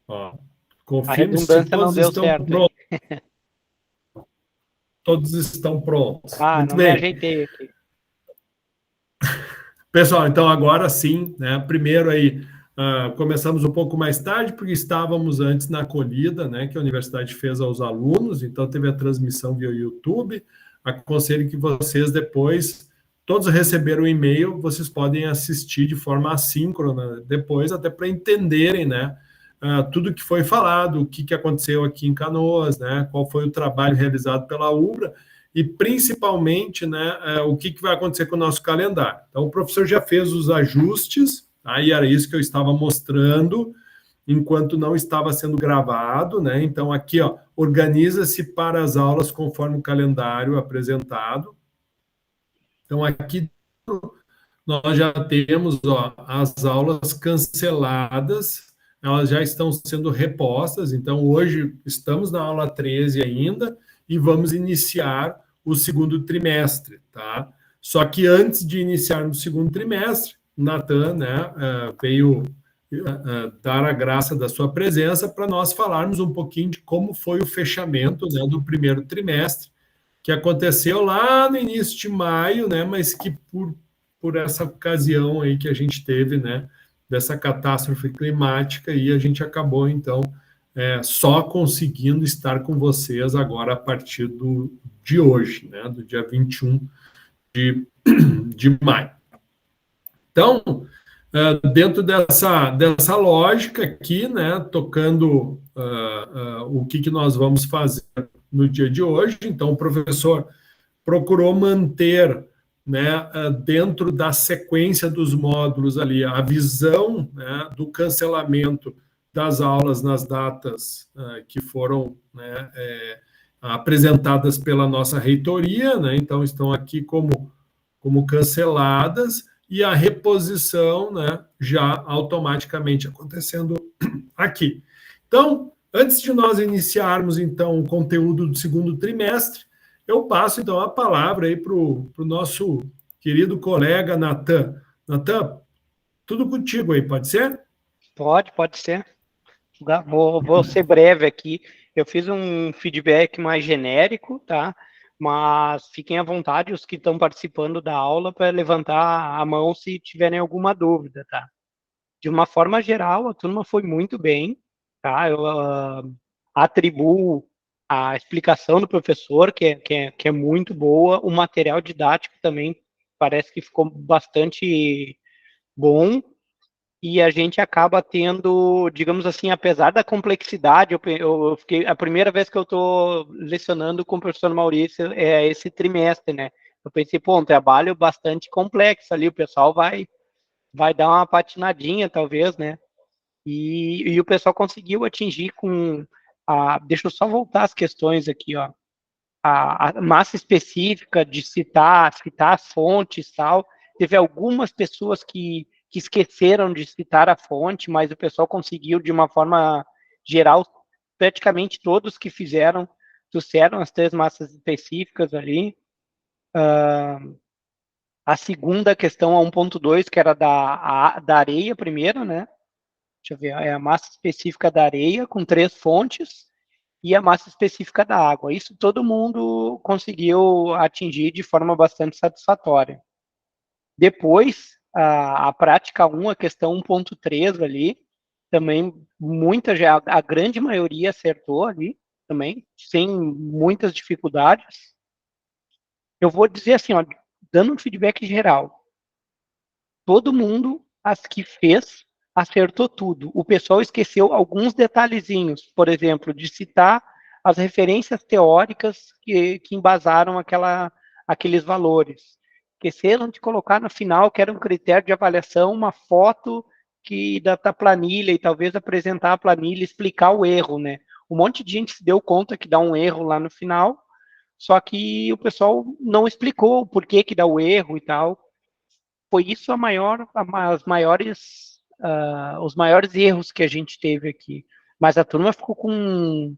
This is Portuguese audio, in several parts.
Ó, A confirme se redundância não todos deu estão certo, hein? prontos. Todos estão prontos. Ah, Muito não me bem. ajeitei aqui. Pessoal, então agora sim, né? Primeiro aí, começamos um pouco mais tarde, porque estávamos antes na acolhida, né? Que a universidade fez aos alunos, então teve a transmissão via YouTube. Aconselho que vocês depois, todos receberam o e-mail, vocês podem assistir de forma assíncrona depois, até para entenderem, né? Tudo que foi falado, o que aconteceu aqui em Canoas, né? Qual foi o trabalho realizado pela UBRA e principalmente, né, o que vai acontecer com o nosso calendário. Então, o professor já fez os ajustes, tá? E era isso que eu estava mostrando, enquanto não estava sendo gravado, né? Então, aqui, ó, organiza-se para as aulas conforme o calendário apresentado. Então, aqui nós já temos, ó, as aulas canceladas, elas já estão sendo repostas, então hoje estamos na aula 13 ainda e vamos iniciar o segundo trimestre, tá? Só que antes de iniciarmos o segundo trimestre, Natan, né, veio dar a graça da sua presença para nós falarmos um pouquinho de como foi o fechamento, né, do primeiro trimestre, que aconteceu lá no início de maio, né, mas que por essa ocasião aí que a gente teve, né, dessa catástrofe climática, e a gente acabou, então, só conseguindo estar com vocês agora a partir de hoje, né, do dia 21 de maio. Então, dentro dessa lógica aqui, né, tocando o que nós vamos fazer no dia de hoje, então o professor procurou manter, né, dentro da sequência dos módulos ali, a visão, né, do cancelamento das aulas nas datas que foram, né, apresentadas pela nossa reitoria, né, então estão aqui como canceladas, e a reposição, né, já automaticamente acontecendo aqui. Então, antes de nós iniciarmos, então, o conteúdo do segundo trimestre, eu passo, então, a palavra aí para o nosso querido colega Natan. Natan, tudo contigo aí, pode ser? Pode ser. Vou ser breve aqui. Eu fiz um feedback mais genérico, tá? Mas fiquem à vontade, os que estão participando da aula, para levantar a mão se tiverem alguma dúvida, tá? De uma forma geral, a turma foi muito bem, tá? Eu atribuo a explicação do professor, que é muito boa, o material didático também parece que ficou bastante bom, e a gente acaba tendo, digamos assim, apesar da complexidade, eu fiquei, a primeira vez que eu estou lecionando com o professor Maurício é esse trimestre, né? Eu pensei, pô, um trabalho bastante complexo ali, o pessoal vai dar uma patinadinha, talvez, né? E o pessoal conseguiu atingir com deixa eu só voltar as questões aqui, ó. A massa específica de citar as fontes, tal. Teve algumas pessoas que esqueceram de citar a fonte, mas o pessoal conseguiu, de uma forma geral, praticamente todos que trouxeram as três massas específicas ali. A segunda questão, a 1.2, que era da areia primeiro, né? Deixa eu ver, é a massa específica da areia, com três fontes, e a massa específica da água. Isso todo mundo conseguiu atingir de forma bastante satisfatória. Depois, a prática 1, a questão 1.3 ali, também a grande maioria acertou ali, também, sem muitas dificuldades. Eu vou dizer assim, ó, dando um feedback geral, todo mundo, as que fez, acertou tudo. O pessoal esqueceu alguns detalhezinhos, por exemplo, de citar as referências teóricas que embasaram aqueles valores. Esqueceram de colocar no final, que era um critério de avaliação, uma foto da planilha, e talvez apresentar a planilha e explicar o erro, né? Um monte de gente se deu conta que dá um erro lá no final, só que o pessoal não explicou o porquê que dá o erro e tal. Foi isso os maiores erros que a gente teve aqui. Mas a turma ficou com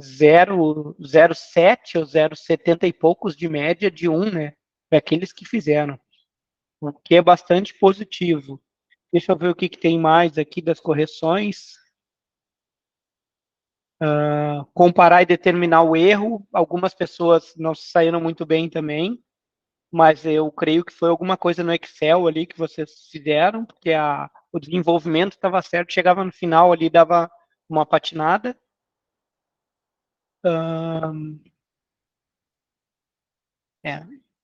0,07 ou 0,70 e poucos de média de 1, né? Para aqueles que fizeram, o que é bastante positivo. Deixa eu ver o que tem mais aqui das correções. comparar e determinar o erro. Algumas pessoas não se saíram muito bem também, mas eu creio que foi alguma coisa no Excel ali que vocês fizeram, porque o desenvolvimento estava certo, chegava no final ali, dava uma patinada.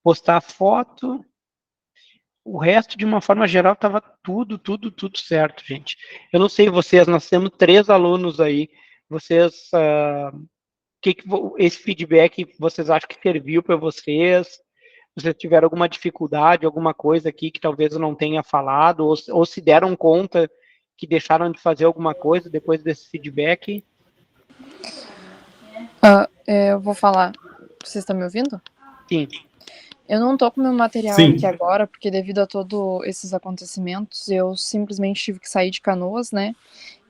Postar foto, o resto, de uma forma geral, estava tudo certo, gente. Eu não sei vocês, nós temos 3 alunos aí, vocês, esse feedback vocês acham que serviu para vocês? Vocês tiveram alguma dificuldade, alguma coisa aqui que talvez eu não tenha falado, ou se deram conta que deixaram de fazer alguma coisa depois desse feedback? Eu vou falar. Vocês estão me ouvindo? Sim. Eu não tô com meu material Sim. aqui agora, porque devido a todos esses acontecimentos, eu simplesmente tive que sair de Canoas, né?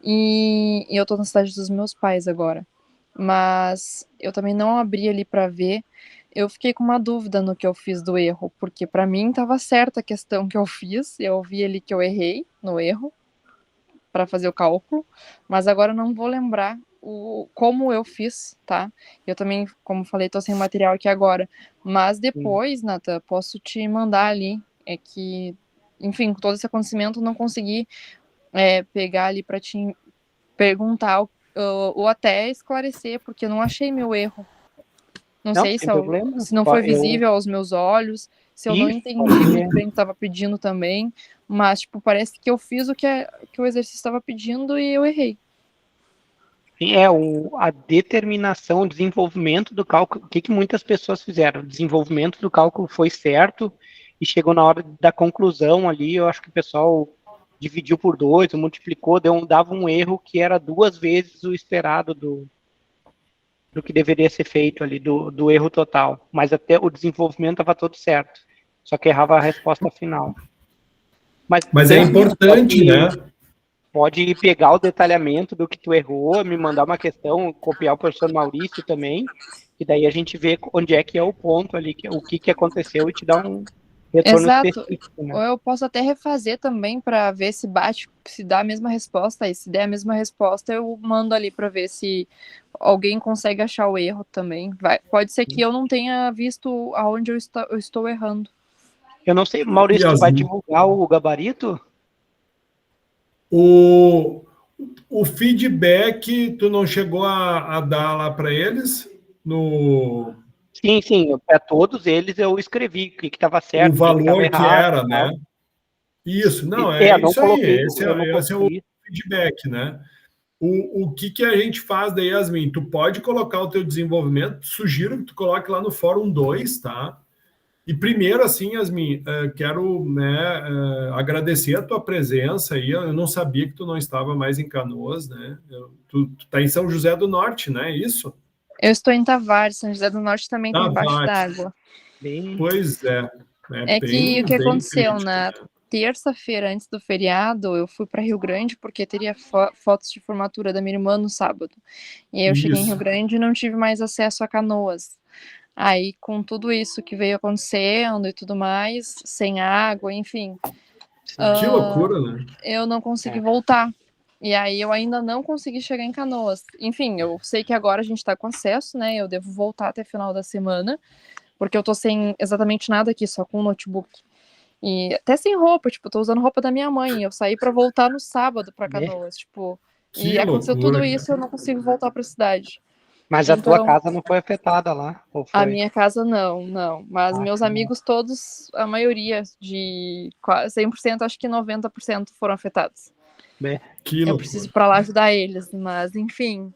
E eu tô na cidade dos meus pais agora. Mas eu também não abri ali pra ver. Eu fiquei com uma dúvida no que eu fiz do erro, porque pra mim tava certa a questão que eu fiz. Eu vi ali que eu errei no erro para fazer o cálculo, mas agora eu não vou lembrar como eu fiz, tá? Eu também, como falei, tô sem material aqui agora, mas depois, Nathan, posso te mandar ali, é que, enfim, com todo esse acontecimento, eu não consegui pegar ali para te perguntar ou até esclarecer, porque eu não achei meu erro. Não sei se não foi visível aos meus olhos, se eu não entendi muito bem o que estava pedindo também, mas, tipo, parece que eu fiz o que o exercício estava pedindo e eu errei. A determinação, o desenvolvimento do cálculo, o que muitas pessoas fizeram? O desenvolvimento do cálculo foi certo e chegou na hora da conclusão ali, eu acho que o pessoal dividiu por 2, multiplicou, dava um erro que era 2 vezes o esperado do que deveria ser feito ali, do erro total. Mas até o desenvolvimento estava todo certo, só que errava a resposta final. Mas é importante, né? Pode pegar o detalhamento do que tu errou, me mandar uma questão, copiar o professor Maurício também, e daí a gente vê onde é que é o ponto ali, o que aconteceu e te dá um retorno específico. Né? Ou eu posso até refazer também para ver se bate, se dá a mesma resposta, e se der a mesma resposta eu mando ali para ver se alguém consegue achar o erro também. Pode ser que eu não tenha visto aonde eu estou errando. Eu não sei, Maurício, tu vai divulgar o gabarito? O feedback, tu não chegou a dar lá para eles? Sim, para todos eles eu escrevi o que estava certo, o valor que era, tal. né? Isso, não, é não isso coloquei, aí, esse é o feedback, né? O que a gente faz daí, Yasmin? Tu pode colocar o teu desenvolvimento, sugiro que tu coloque lá no Fórum 2, tá? E primeiro, assim, Yasmin, quero agradecer a tua presença aí. Eu não sabia que tu não estava mais em Canoas, né? Tu tá em São José do Norte, né? É isso? Eu estou em Tavares, São José do Norte também tem embaixo d'água. Pois é. É que o que aconteceu na terça-feira, antes do feriado, eu fui para Rio Grande porque teria fotos de formatura da minha irmã no sábado. E aí eu cheguei em Rio Grande e não tive mais acesso a Canoas. Aí, com tudo isso que veio acontecendo e tudo mais, sem água, enfim. Que loucura, né? Eu não consegui voltar. E aí eu ainda não consegui chegar em Canoas. Enfim, eu sei que agora a gente tá com acesso, né? Eu devo voltar até final da semana, porque eu tô sem exatamente nada aqui, só com o notebook. E até sem roupa, tipo, tô usando roupa da minha mãe. Eu saí pra voltar no sábado pra Canoas, tipo. E aconteceu tudo isso, eu não consigo voltar pra cidade. Mas a tua casa não foi afetada lá? Ou foi? A minha casa não. Mas meus amigos todos, a maioria, de 100%, acho que 90% foram afetados. Eu preciso ir pra lá ajudar eles, mas enfim,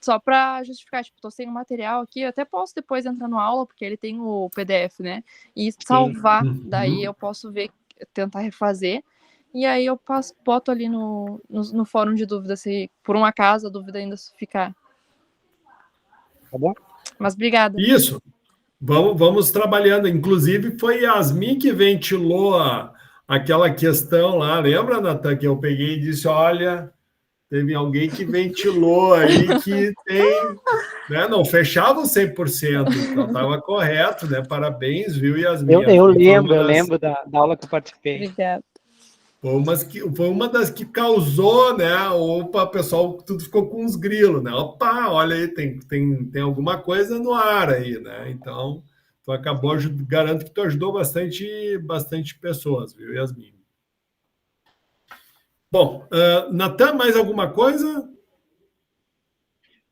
só pra justificar, tipo, tô sem o material aqui, eu até posso depois entrar no aula, porque ele tem o PDF, né? E salvar, daí eu posso ver, tentar refazer. E aí eu boto ali no fórum de dúvida, se por um acaso a dúvida ainda ficar. Tá bom? Mas obrigada. Isso. Vamos trabalhando. Inclusive, foi Yasmin que ventilou aquela questão lá. Lembra, Natan, que eu peguei e disse, olha, teve alguém que ventilou aí que tem... Né, não fechava o 100%, então estava correto, né? Parabéns, viu, Yasmin? Eu lembro da aula que eu participei. Obrigada. Foi uma das que causou, né? Opa, pessoal, tudo ficou com uns grilos, né? Opa, olha aí, tem alguma coisa no ar aí, né? Então, tu acabou, garanto que tu ajudou bastante pessoas, viu, Yasmin? Bom, Natan, mais alguma coisa?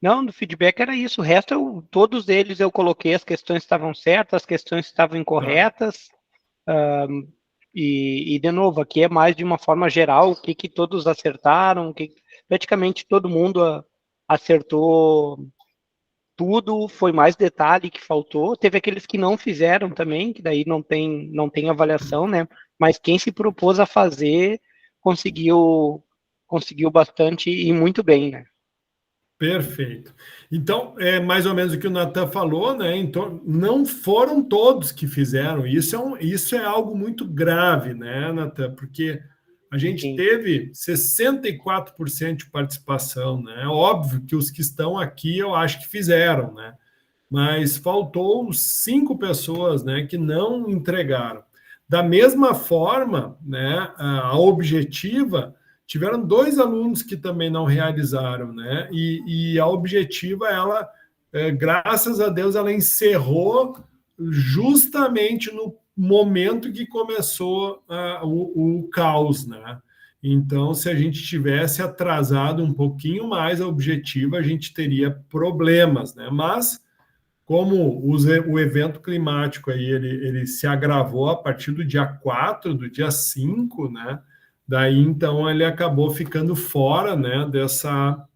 Não, no feedback era isso. O resto, todos eles eu coloquei, as questões estavam certas, as questões estavam incorretas. E, de novo, aqui é mais de uma forma geral, o que todos acertaram, praticamente todo mundo acertou tudo, foi mais detalhe que faltou. Teve aqueles que não fizeram também, que daí não tem avaliação, né? Mas quem se propôs a fazer conseguiu bastante e muito bem, né? Perfeito. Então, é mais ou menos o que o Natan falou, né? Então, não foram todos que fizeram. Isso é algo muito grave, né, Natan? Porque a gente Sim. teve 64% de participação, né? É óbvio que os que estão aqui eu acho que fizeram, né? Mas faltou 5 pessoas, né, que não entregaram. Da mesma forma, né, a objetiva tiveram 2 alunos que também não realizaram, né? E a objetiva, ela, graças a Deus, ela encerrou justamente no momento que começou o caos, né? Então, se a gente tivesse atrasado um pouquinho mais a objetiva, a gente teria problemas, né? Mas como o evento climático aí, ele se agravou a partir do dia 4, do dia 5, né? Daí, então, ele acabou ficando fora, né, dessa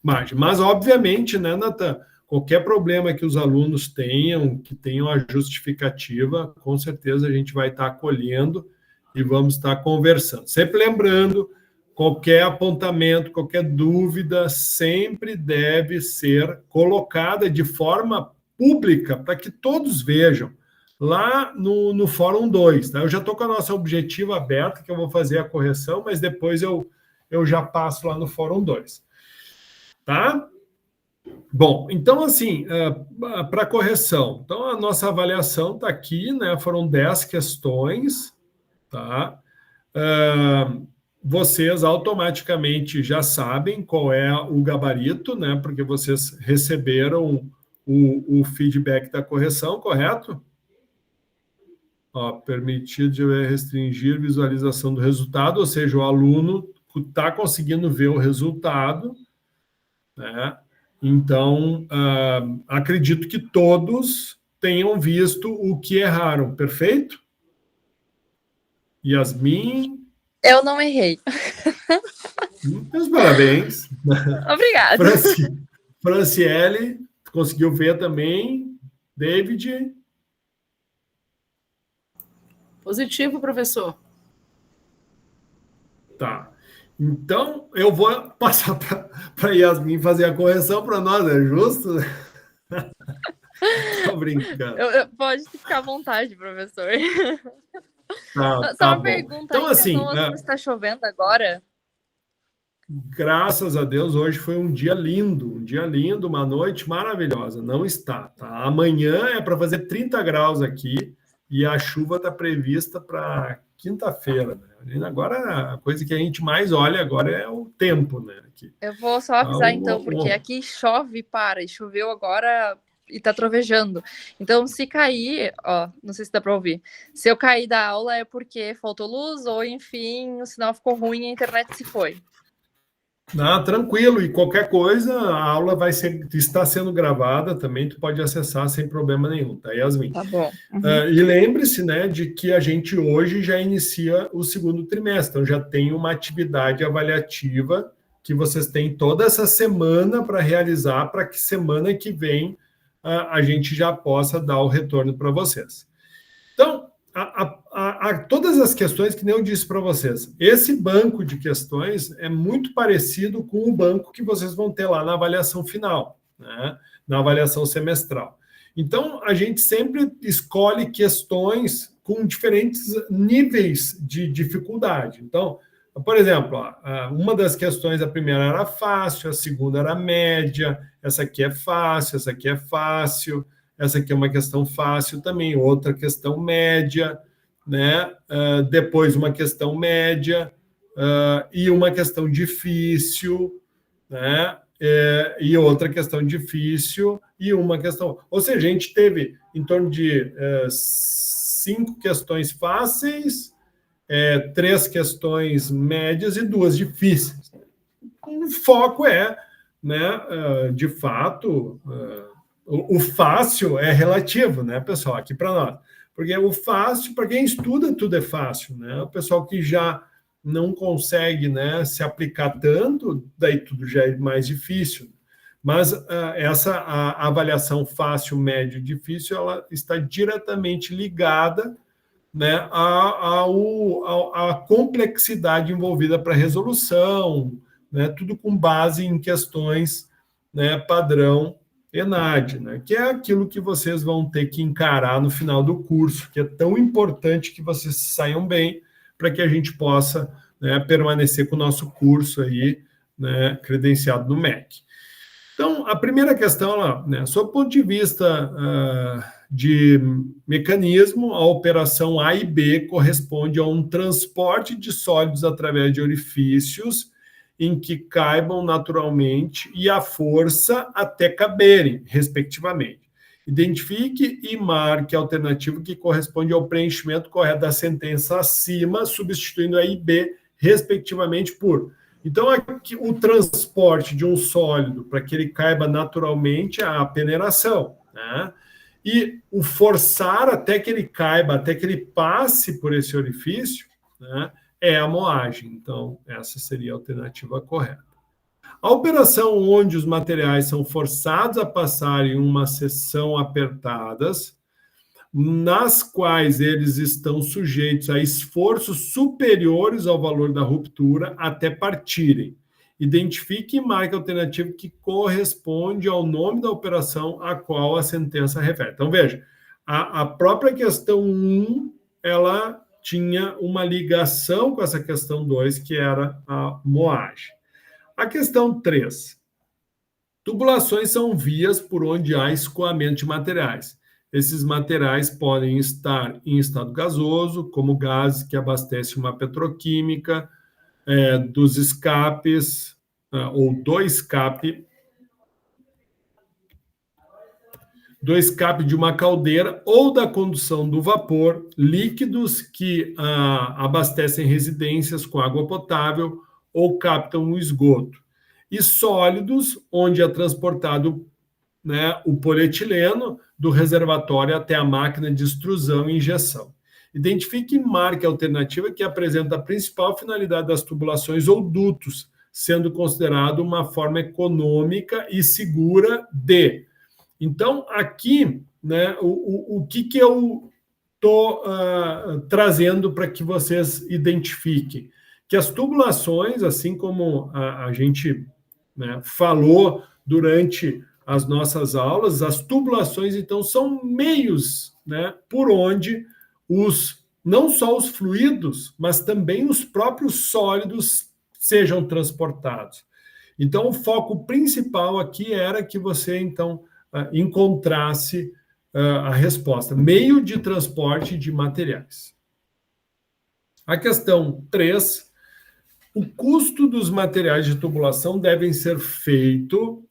margem. Mas, obviamente, né, Natan, qualquer problema que os alunos tenham, que tenham a justificativa, com certeza a gente vai estar acolhendo e vamos estar conversando. Sempre lembrando, qualquer apontamento, qualquer dúvida sempre deve ser colocada de forma pública para que todos vejam lá no Fórum 2. Tá? Eu já estou com a nossa objetiva aberta, que eu vou fazer a correção, mas depois eu já passo lá no Fórum 2. Tá? Bom, então, assim, para correção, então a nossa avaliação está aqui, né? Foram 10 questões, tá? Vocês automaticamente já sabem qual é o gabarito, né? Porque vocês receberam o feedback da correção, correto? Ó, permitido restringir visualização do resultado, ou seja, o aluno está conseguindo ver o resultado, né? Então, acredito que todos tenham visto o que erraram, perfeito? Yasmin? Eu não errei. Meus parabéns. Obrigada. Franciele, conseguiu ver também. David? Positivo, professor. Tá. Então, eu vou passar para Yasmin fazer a correção para nós, é justo? Tô brincando. Pode ficar à vontade, professor. Tá, Só uma bom. pergunta, Então, aí assim, está chovendo agora? Graças a Deus, hoje foi um dia lindo, uma noite maravilhosa. Não está, tá? Amanhã é para fazer 30 graus aqui e a chuva está prevista para quinta-feira. Né? Agora, a coisa que a gente mais olha agora é o tempo, né? Aqui. Eu vou só avisar, então, porque aqui chove e para, e choveu agora e tá trovejando. Então, se cair, ó, não sei se dá para ouvir, se eu cair da aula é porque faltou luz ou, enfim, o sinal ficou ruim e a internet se foi. Tranquilo, e qualquer coisa, a aula está sendo gravada também, tu pode acessar sem problema nenhum, tá, Yasmin? Tá bom. E lembre-se, né, de que a gente hoje já inicia o segundo trimestre, então já tem uma atividade avaliativa que vocês têm toda essa semana para realizar, para que semana que vem a gente já possa dar o retorno para vocês. Então, todas as questões que nem eu disse para vocês, esse banco de questões é muito parecido com o banco que vocês vão ter lá na avaliação final, né? Na avaliação semestral. Então, a gente sempre escolhe questões com diferentes níveis de dificuldade. Então, por exemplo, uma das questões, a primeira era fácil, a segunda era média, essa aqui é fácil, essa aqui é fácil, essa aqui é uma questão fácil também, outra questão média. né? Depois uma questão média e uma questão difícil, né? E outra questão difícil e uma questão... Ou seja, a gente teve em torno de 5 questões fáceis, 3 questões médias e 2 difíceis. O foco né, de fato, o fácil é relativo, né, pessoal, aqui para nós. Porque o fácil, para quem estuda, tudo é fácil, né? O pessoal que já não consegue, né, se aplicar tanto, daí tudo já é mais difícil. Mas a avaliação fácil, médio e difícil, ela está diretamente ligada, né, à complexidade envolvida para resolução, né, tudo com base em questões, né, padrão ENAD, né, que é aquilo que vocês vão ter que encarar no final do curso, que é tão importante que vocês saiam bem para que a gente possa, né, permanecer com o nosso curso aí, né, credenciado no MEC. Então, a primeira questão, né, sob o ponto de vista de mecanismo, a operação A e B corresponde a um transporte de sólidos através de orifícios em que caibam naturalmente e a força até caberem, respectivamente. Identifique e marque a alternativa que corresponde ao preenchimento correto da sentença acima, substituindo A e B, respectivamente, por... Então, aqui, o transporte de um sólido para que ele caiba naturalmente é a peneiração, né? E o forçar até que ele caiba, até que ele passe por esse orifício, né, é a moagem. Então, essa seria a alternativa correta. A operação onde os materiais são forçados a passar em uma seção apertadas, nas quais eles estão sujeitos a esforços superiores ao valor da ruptura até partirem. Identifique e marque a alternativa que corresponde ao nome da operação a qual a sentença refere. Então, veja, a própria questão 1, ela tinha uma ligação com essa questão 2, que era a moagem. A questão 3. Tubulações são vias por onde há escoamento de materiais. Esses materiais podem estar em estado gasoso, como gases que abastecem uma petroquímica, dos escapes, ou do escape de uma caldeira, ou da condução do vapor, líquidos que abastecem residências com água potável ou captam o esgoto, e sólidos, onde é transportado, né, o polietileno do reservatório até a máquina de extrusão e injeção. Identifique e marque a alternativa que apresenta a principal finalidade das tubulações ou dutos, sendo considerado uma forma econômica e segura de... Então, aqui, né, o que eu estou trazendo para que vocês identifiquem? Que as tubulações, assim como a gente, né, falou durante as nossas aulas, as tubulações, então, são meios, né, por onde não só os fluidos, mas também os próprios sólidos sejam transportados. Então, o foco principal aqui era que você, então, encontrasse a resposta. Meio de transporte de materiais. A questão 3, o custo dos materiais de tubulação devem ser feito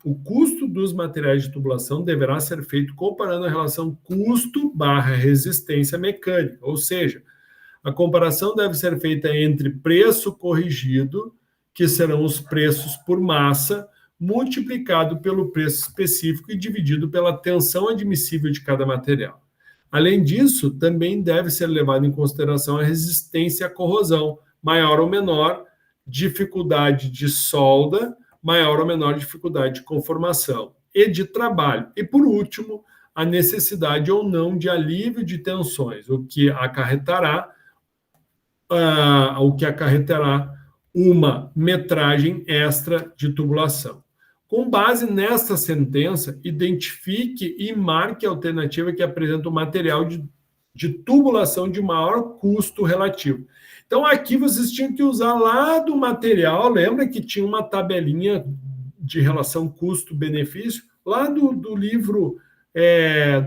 o custo dos materiais de tubulação deverá ser feito comparando a relação custo/resistência mecânica, ou seja, a comparação deve ser feita entre preço corrigido, que serão os preços por massa, multiplicado pelo preço específico e dividido pela tensão admissível de cada material. Além disso, também deve ser levado em consideração a resistência à corrosão, maior ou menor, dificuldade de solda, maior ou menor dificuldade de conformação e de trabalho. E, por último, a necessidade ou não de alívio de tensões, o que acarretará uma metragem extra de tubulação. Com base nesta sentença, identifique e marque a alternativa que apresenta o material de tubulação de maior custo relativo. Então, aqui vocês tinham que usar lá do material, lembra que tinha uma tabelinha de relação custo-benefício? Lá do livro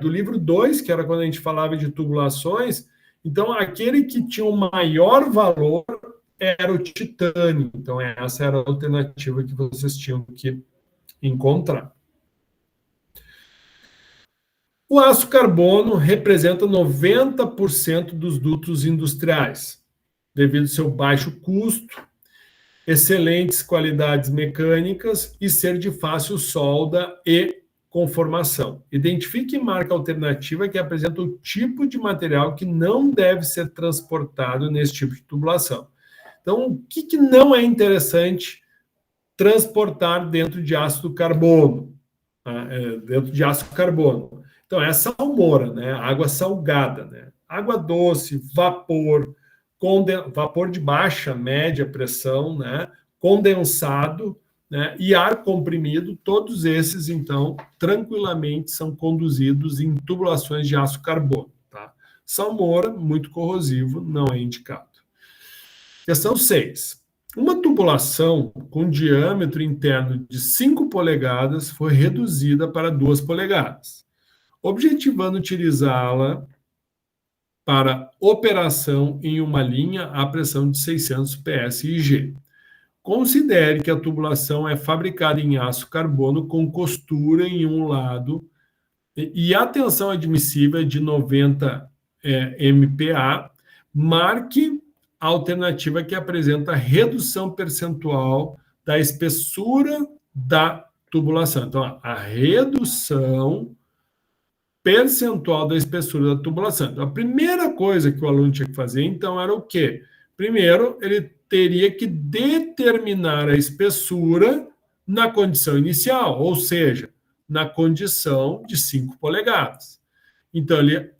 do livro 2, que era quando a gente falava de tubulações. Então, aquele que tinha o maior valor era o titânio. Então, essa era a alternativa que vocês tinham que encontrar. O aço carbono representa 90% dos dutos industriais, devido ao seu baixo custo, excelentes qualidades mecânicas e ser de fácil solda e conformação. Identifique e marque a alternativa que apresenta o tipo de material que não deve ser transportado nesse tipo de tubulação. Então, o que não é interessante transportar dentro de ácido carbono? Dentro de ácido carbono. Então, é a salmoura, né? Água salgada, né? Água doce, vapor, vapor de baixa, média pressão, né? Condensado, né? E ar comprimido, todos esses, então, tranquilamente são conduzidos em tubulações de ácido carbono. Tá? Salmoura, muito corrosivo, não é indicado. Questão 6. Uma tubulação com diâmetro interno de 5 polegadas foi reduzida para 2 polegadas, objetivando utilizá-la para operação em uma linha a pressão de 600 psig. Considere que a tubulação é fabricada em aço carbono com costura em um lado e a tensão admissível é de 90 MPa. Marque a alternativa que apresenta redução percentual da espessura da tubulação. Então, a redução percentual da espessura da tubulação. Então, a primeira coisa que o aluno tinha que fazer, então, era o quê? Primeiro, ele teria que determinar a espessura na condição inicial, ou seja, na condição de 5 polegadas. Então, ele,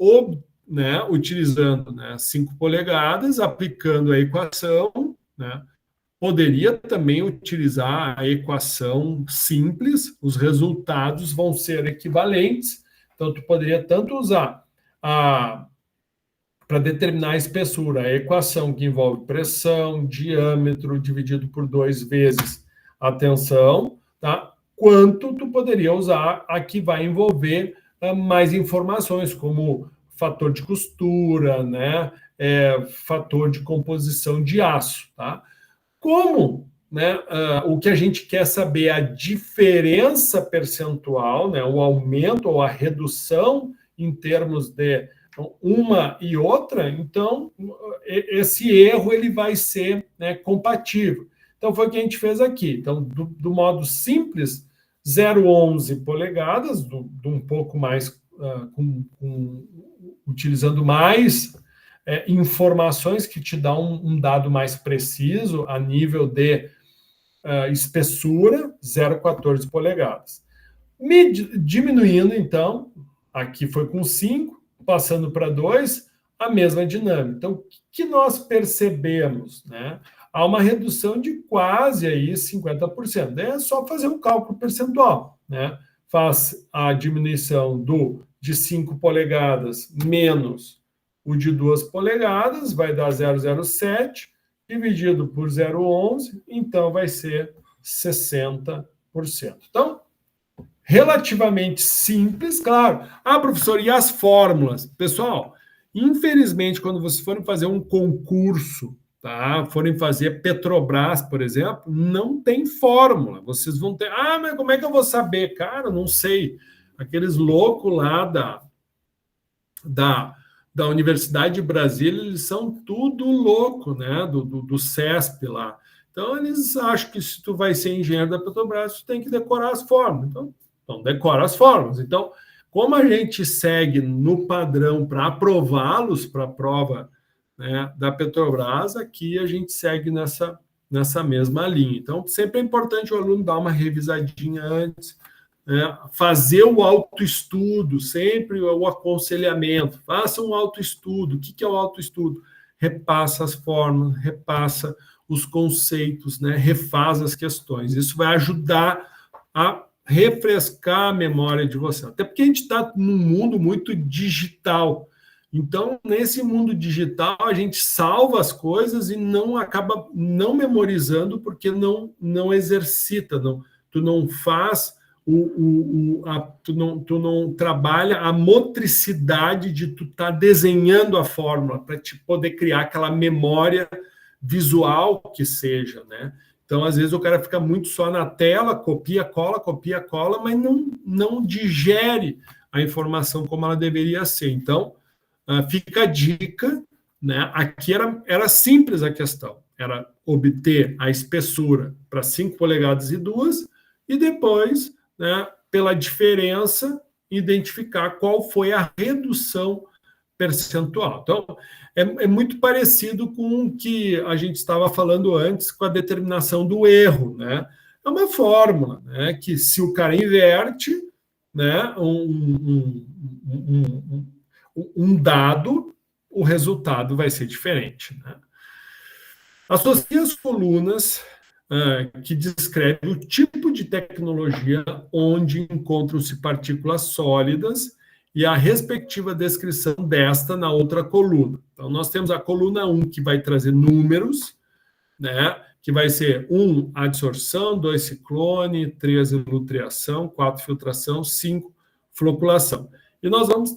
utilizando 5 polegadas, aplicando a equação, poderia também utilizar a equação simples, os resultados vão ser equivalentes. Então, tu poderia tanto usar para determinar a espessura, a equação que envolve pressão, diâmetro, dividido por 2 vezes a tensão, tá? Quanto tu poderia usar a que vai envolver mais informações, como fator de costura, fator de composição de aço, tá? Como o que a gente quer saber é a diferença percentual, o aumento ou a redução em termos de uma e outra, então esse erro ele vai ser compatível. Então foi o que a gente fez aqui. Então, do modo simples, 0,11 polegadas, do um pouco mais, utilizando mais informações que te dão um dado mais preciso a nível de espessura, 0,14 polegadas. Diminuindo, então, aqui foi com 5, passando para 2, a mesma dinâmica. Então, o que nós percebemos? Há uma redução de quase aí 50%. É só fazer um cálculo percentual. Faz a diminuição de 5 polegadas menos o de 2 polegadas, vai dar 0,07, dividido por 0,11, então vai ser 60%. Então, relativamente simples, claro. Professor, e as fórmulas? Pessoal, infelizmente, quando vocês forem fazer um concurso, forem fazer Petrobras, por exemplo, não tem fórmula. Vocês vão ter... mas como é que eu vou saber? Cara, não sei. Aqueles loucos lá da Universidade de Brasília, eles são tudo louco, do CESP lá. Então, eles acham que se tu vai ser engenheiro da Petrobras, tu tem que decorar as fórmulas. Então decora as fórmulas. Então, como a gente segue no padrão para aprová-los para a prova da Petrobras, aqui a gente segue nessa mesma linha. Então, sempre é importante o aluno dar uma revisadinha antes, fazer o autoestudo, sempre o aconselhamento. Faça um autoestudo. O que é o autoestudo? Repassa as fórmulas, repassa os conceitos, refaz as questões. Isso vai ajudar a refrescar a memória de você. Até porque a gente está num mundo muito digital. Então, nesse mundo digital, a gente salva as coisas e acaba não memorizando porque não exercita, tu não faz tu não trabalha a motricidade de tu estar desenhando a fórmula para te poder criar aquela memória visual que seja, né? Então, às vezes, o cara fica muito só na tela, copia, cola, mas não digere a informação como ela deveria ser. Então, fica a dica, né? Aqui era simples a questão, era obter a espessura para 5 polegadas e 2, e depois, né, pela diferença, identificar qual foi a redução percentual. Então, é muito parecido com o que a gente estava falando antes com a determinação do erro, né? É uma fórmula, né, que se o cara inverte, né, um dado, o resultado vai ser diferente, né? Associe as colunas que descreve o tipo de tecnologia onde encontram-se partículas sólidas e a respectiva descrição desta na outra coluna. Então, nós temos a coluna 1, que vai trazer números, né, que vai ser 1, adsorção, 2, ciclone, 3, elutriação, 4, filtração, 5, floculação. E nós vamos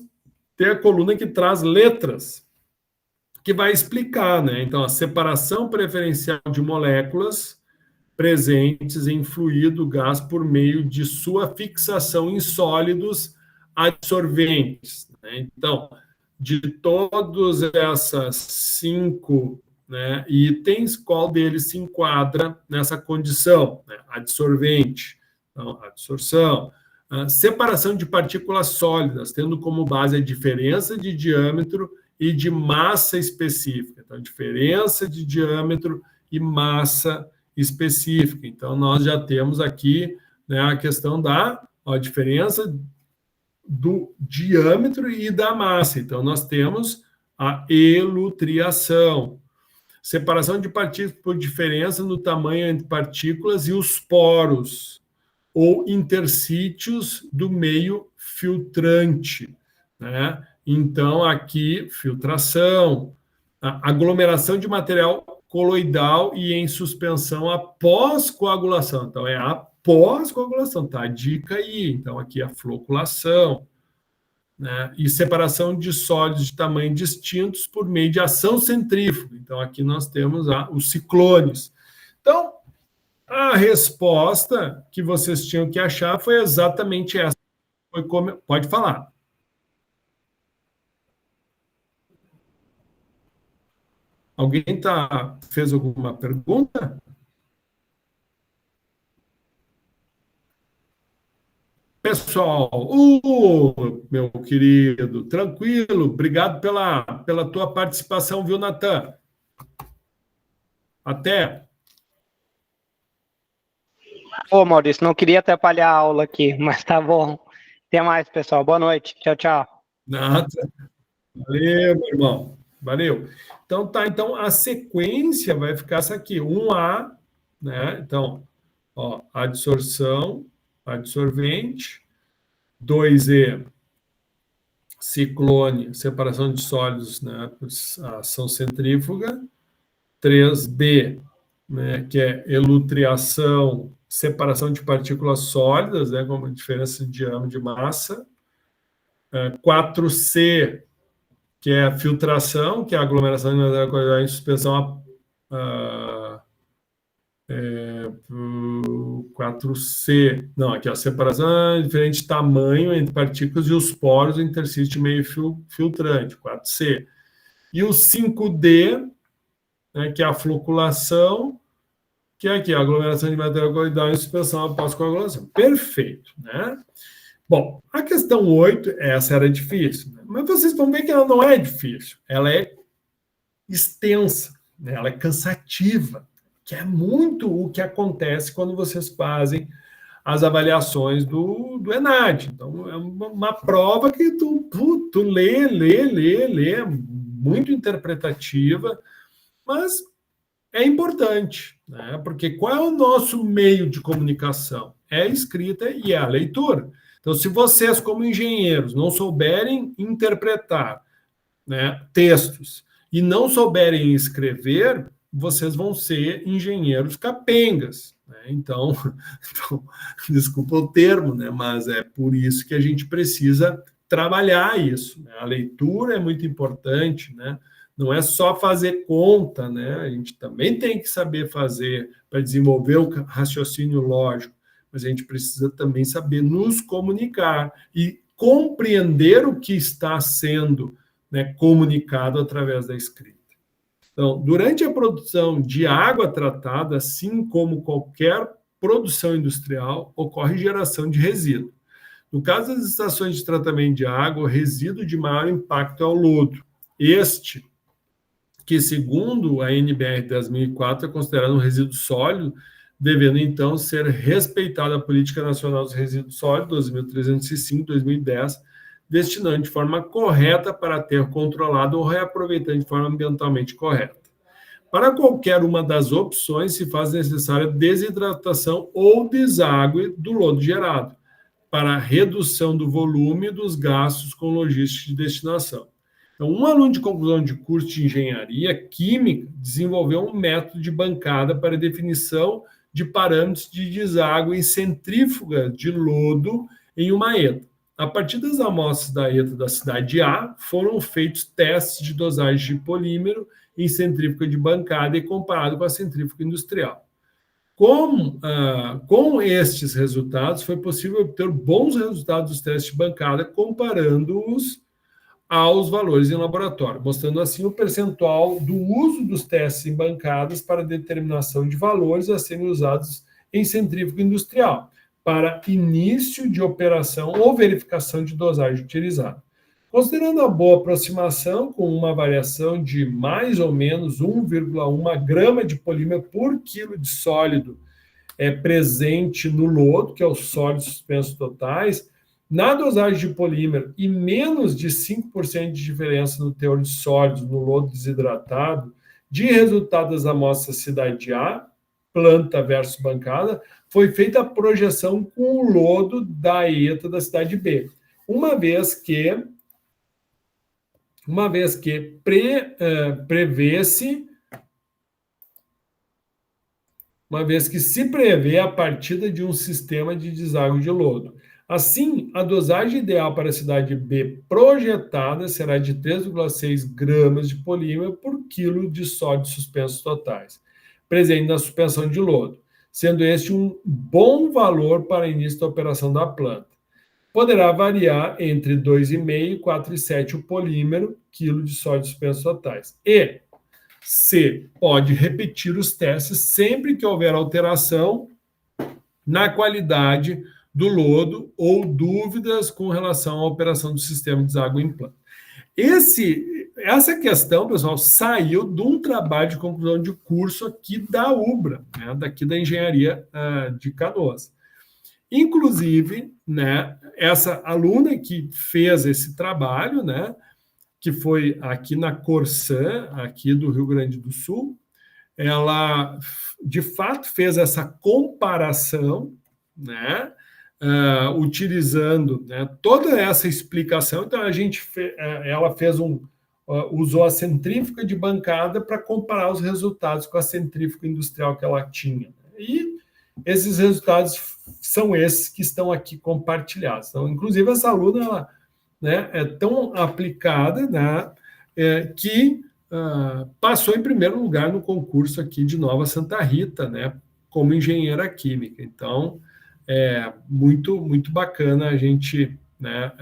ter a coluna que traz letras, que vai explicar, né? Então, a separação preferencial de moléculas presentes em fluido gás por meio de sua fixação em sólidos adsorventes, né? Então, de todas essas 5, né, itens, qual deles se enquadra nessa condição, né? Adsorvente, então, adsorção, separação de partículas sólidas, tendo como base a diferença de diâmetro e de massa específica. Então, diferença de diâmetro e massa específica. Então, nós já temos aqui, né, a questão da diferença do diâmetro e da massa. Então, nós temos a elutriação. Separação de partículas por diferença no tamanho entre partículas e os poros, ou interstícios do meio filtrante, né? Então, aqui, filtração, aglomeração de material coloidal e em suspensão após coagulação. Então, é após coagulação, tá? A dica aí. Então, aqui a floculação, né? E separação de sólidos de tamanho distintos por meio de ação centrífuga. Então, aqui nós temos os ciclones. Então, a resposta que vocês tinham que achar foi exatamente essa. Pode falar. Alguém fez alguma pergunta? Pessoal, meu querido, tranquilo, obrigado pela tua participação, viu, Natan? Até. Ô, Maurício, não queria atrapalhar a aula aqui, mas tá bom. Até mais, pessoal. Boa noite. Tchau, tchau. Nada. Valeu, meu irmão. Valeu. Então, tá. Então, a sequência vai ficar essa aqui. 1A, né? Então, ó, adsorção, adsorvente. 2E, ciclone, separação de sólidos, né? Por ação centrífuga. 3B, né? Que é elutriação, separação de partículas sólidas, né? Com uma diferença de diâmetro de massa. 4C, que é a filtração, que é a aglomeração de matéria coloidal em suspensão 4C, não, aqui a separação de diferente tamanho entre partículas e os poros, interstício meio filtrante, 4C. E o 5D, né, que é a floculação, que é aqui a aglomeração de matéria coloidal em suspensão após coagulação. Perfeito, né? Bom, a questão 8, essa era difícil, né? Mas vocês vão ver que ela não é difícil, ela é extensa, né? Ela é cansativa, que é muito o que acontece quando vocês fazem as avaliações do ENAD. Então, é uma prova que tu lê, muito interpretativa, mas é importante, né? Porque qual é o nosso meio de comunicação? É a escrita e é a leitura. Então, se vocês, como engenheiros, não souberem interpretar, né, textos e não souberem escrever, vocês vão ser engenheiros capengas, né? Então, desculpa o termo, né? Mas é por isso que a gente precisa trabalhar isso, né? A leitura é muito importante, né? Não é só fazer conta, né? A gente também tem que saber fazer para desenvolver o raciocínio lógico, mas a gente precisa também saber nos comunicar e compreender o que está sendo, né, comunicado através da escrita. Então, durante a produção de água tratada, assim como qualquer produção industrial, ocorre geração de resíduo. No caso das estações de tratamento de água, o resíduo de maior impacto é o lodo. Este, que segundo a NBR 10.004 é considerado um resíduo sólido, devendo então ser respeitada a Política Nacional dos Resíduos Sólidos 12.305/2010, destinando de forma correta para aterro controlado ou reaproveitando de forma ambientalmente correta. Para qualquer uma das opções, se faz necessária desidratação ou deságue do lodo gerado, para redução do volume dos gastos com logística de destinação. Então, um aluno de conclusão de curso de engenharia química desenvolveu um método de bancada para definição de parâmetros de deságue em centrífuga de lodo em uma ETA. A partir das amostras da ETA da cidade A, foram feitos testes de dosagem de polímero em centrífuga de bancada e comparado com a centrífuga industrial. Com estes resultados, foi possível obter bons resultados dos testes de bancada, comparando-os aos valores em laboratório, mostrando assim o percentual do uso dos testes em bancadas para determinação de valores a serem usados em centrífuga industrial, para início de operação ou verificação de dosagem utilizada. Considerando a boa aproximação, com uma variação de mais ou menos 1,1 grama de polímero por quilo de sólido presente no lodo, que é os sólidos suspensos totais, na dosagem de polímero e menos de 5% de diferença no teor de sólidos no lodo desidratado, de resultado das amostras cidade A, planta versus bancada, foi feita a projeção com o lodo da ETA da cidade B, uma vez que se prevê a partida de um sistema de deságue de lodo. Assim, a dosagem ideal para a cidade B projetada será de 3,6 gramas de polímero por quilo de sólidos suspensos totais, presente na suspensão de lodo, sendo este um bom valor para início da operação da planta. Poderá variar entre 2,5 e 4,7 o polímero, quilo de sólidos suspensos totais. E C, pode repetir os testes sempre que houver alteração na qualidade do lodo ou dúvidas com relação à operação do sistema de deságue em planta. Essa questão, pessoal, saiu de um trabalho de conclusão de curso aqui da UBRA, né, daqui da Engenharia de Canoas. Inclusive, né, essa aluna que fez esse trabalho, né, que foi aqui na Corsã, aqui do Rio Grande do Sul, ela, de fato, fez essa comparação, né, utilizando, né, toda essa explicação. Então, ela usou a centrífuga de bancada para comparar os resultados com a centrífuga industrial que ela tinha. E esses resultados são esses que estão aqui compartilhados. Então, inclusive, essa aluna ela, né, é tão aplicada, né, que passou em primeiro lugar no concurso aqui de Nova Santa Rita, né, como engenheira química. Então, é muito, muito bacana a gente, né,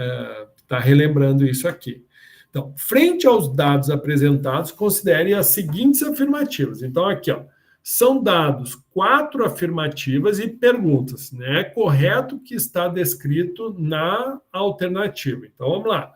tá relembrando isso aqui. Então, frente aos dados apresentados, considere as seguintes afirmativas. Então, aqui, ó, são dados 4 afirmativas e perguntas, né? É correto o que está descrito na alternativa. Então, vamos lá.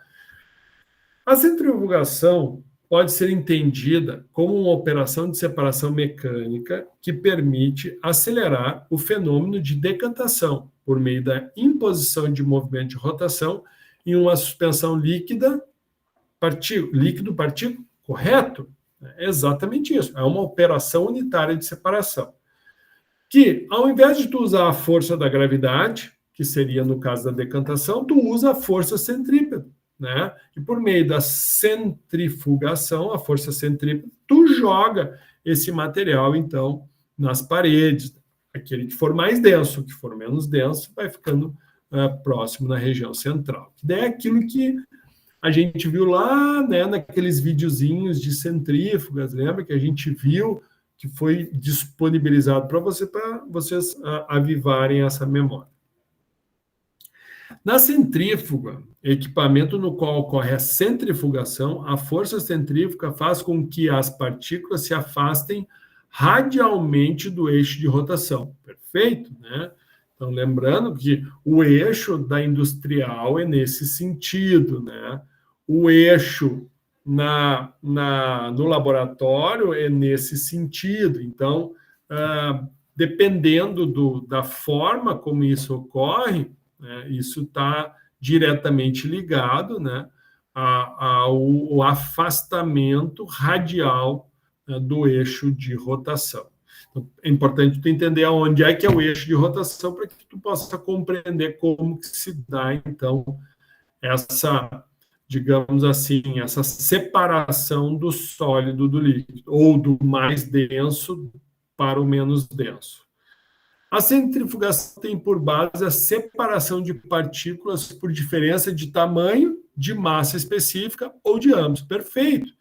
A centrifugação pode ser entendida como uma operação de separação mecânica que permite acelerar o fenômeno de decantação por meio da imposição de movimento de rotação em uma suspensão líquido-partícula, correto? É exatamente isso. É uma operação unitária de separação. Que, ao invés de tu usar a força da gravidade, que seria no caso da decantação, tu usa a força centrípeta, né? E por meio da centrifugação, a força centrípeta, tu joga esse material, então, nas paredes. Aquele que for mais denso, o que for menos denso, vai ficando próximo na região central. Daí é aquilo que a gente viu lá, né, naqueles videozinhos de centrífugas, lembra que a gente viu que foi disponibilizado para vocês avivarem essa memória. Na centrífuga, equipamento no qual ocorre a centrifugação, a força centrífuga faz com que as partículas se afastem radialmente do eixo de rotação. Perfeito, né? Então, lembrando que o eixo da industrial é nesse sentido, né? O eixo no laboratório é nesse sentido. Então, dependendo da forma como isso ocorre, né, isso está diretamente ligado, né, ao afastamento radial, né, do eixo de rotação. Então, é importante tu entender onde é que é o eixo de rotação para que tu possa compreender como que se dá, então, essa, digamos assim, essa separação do sólido do líquido, ou do mais denso para o menos denso. A centrifugação tem por base a separação de partículas por diferença de tamanho, de massa específica ou de ambos. Perfeito.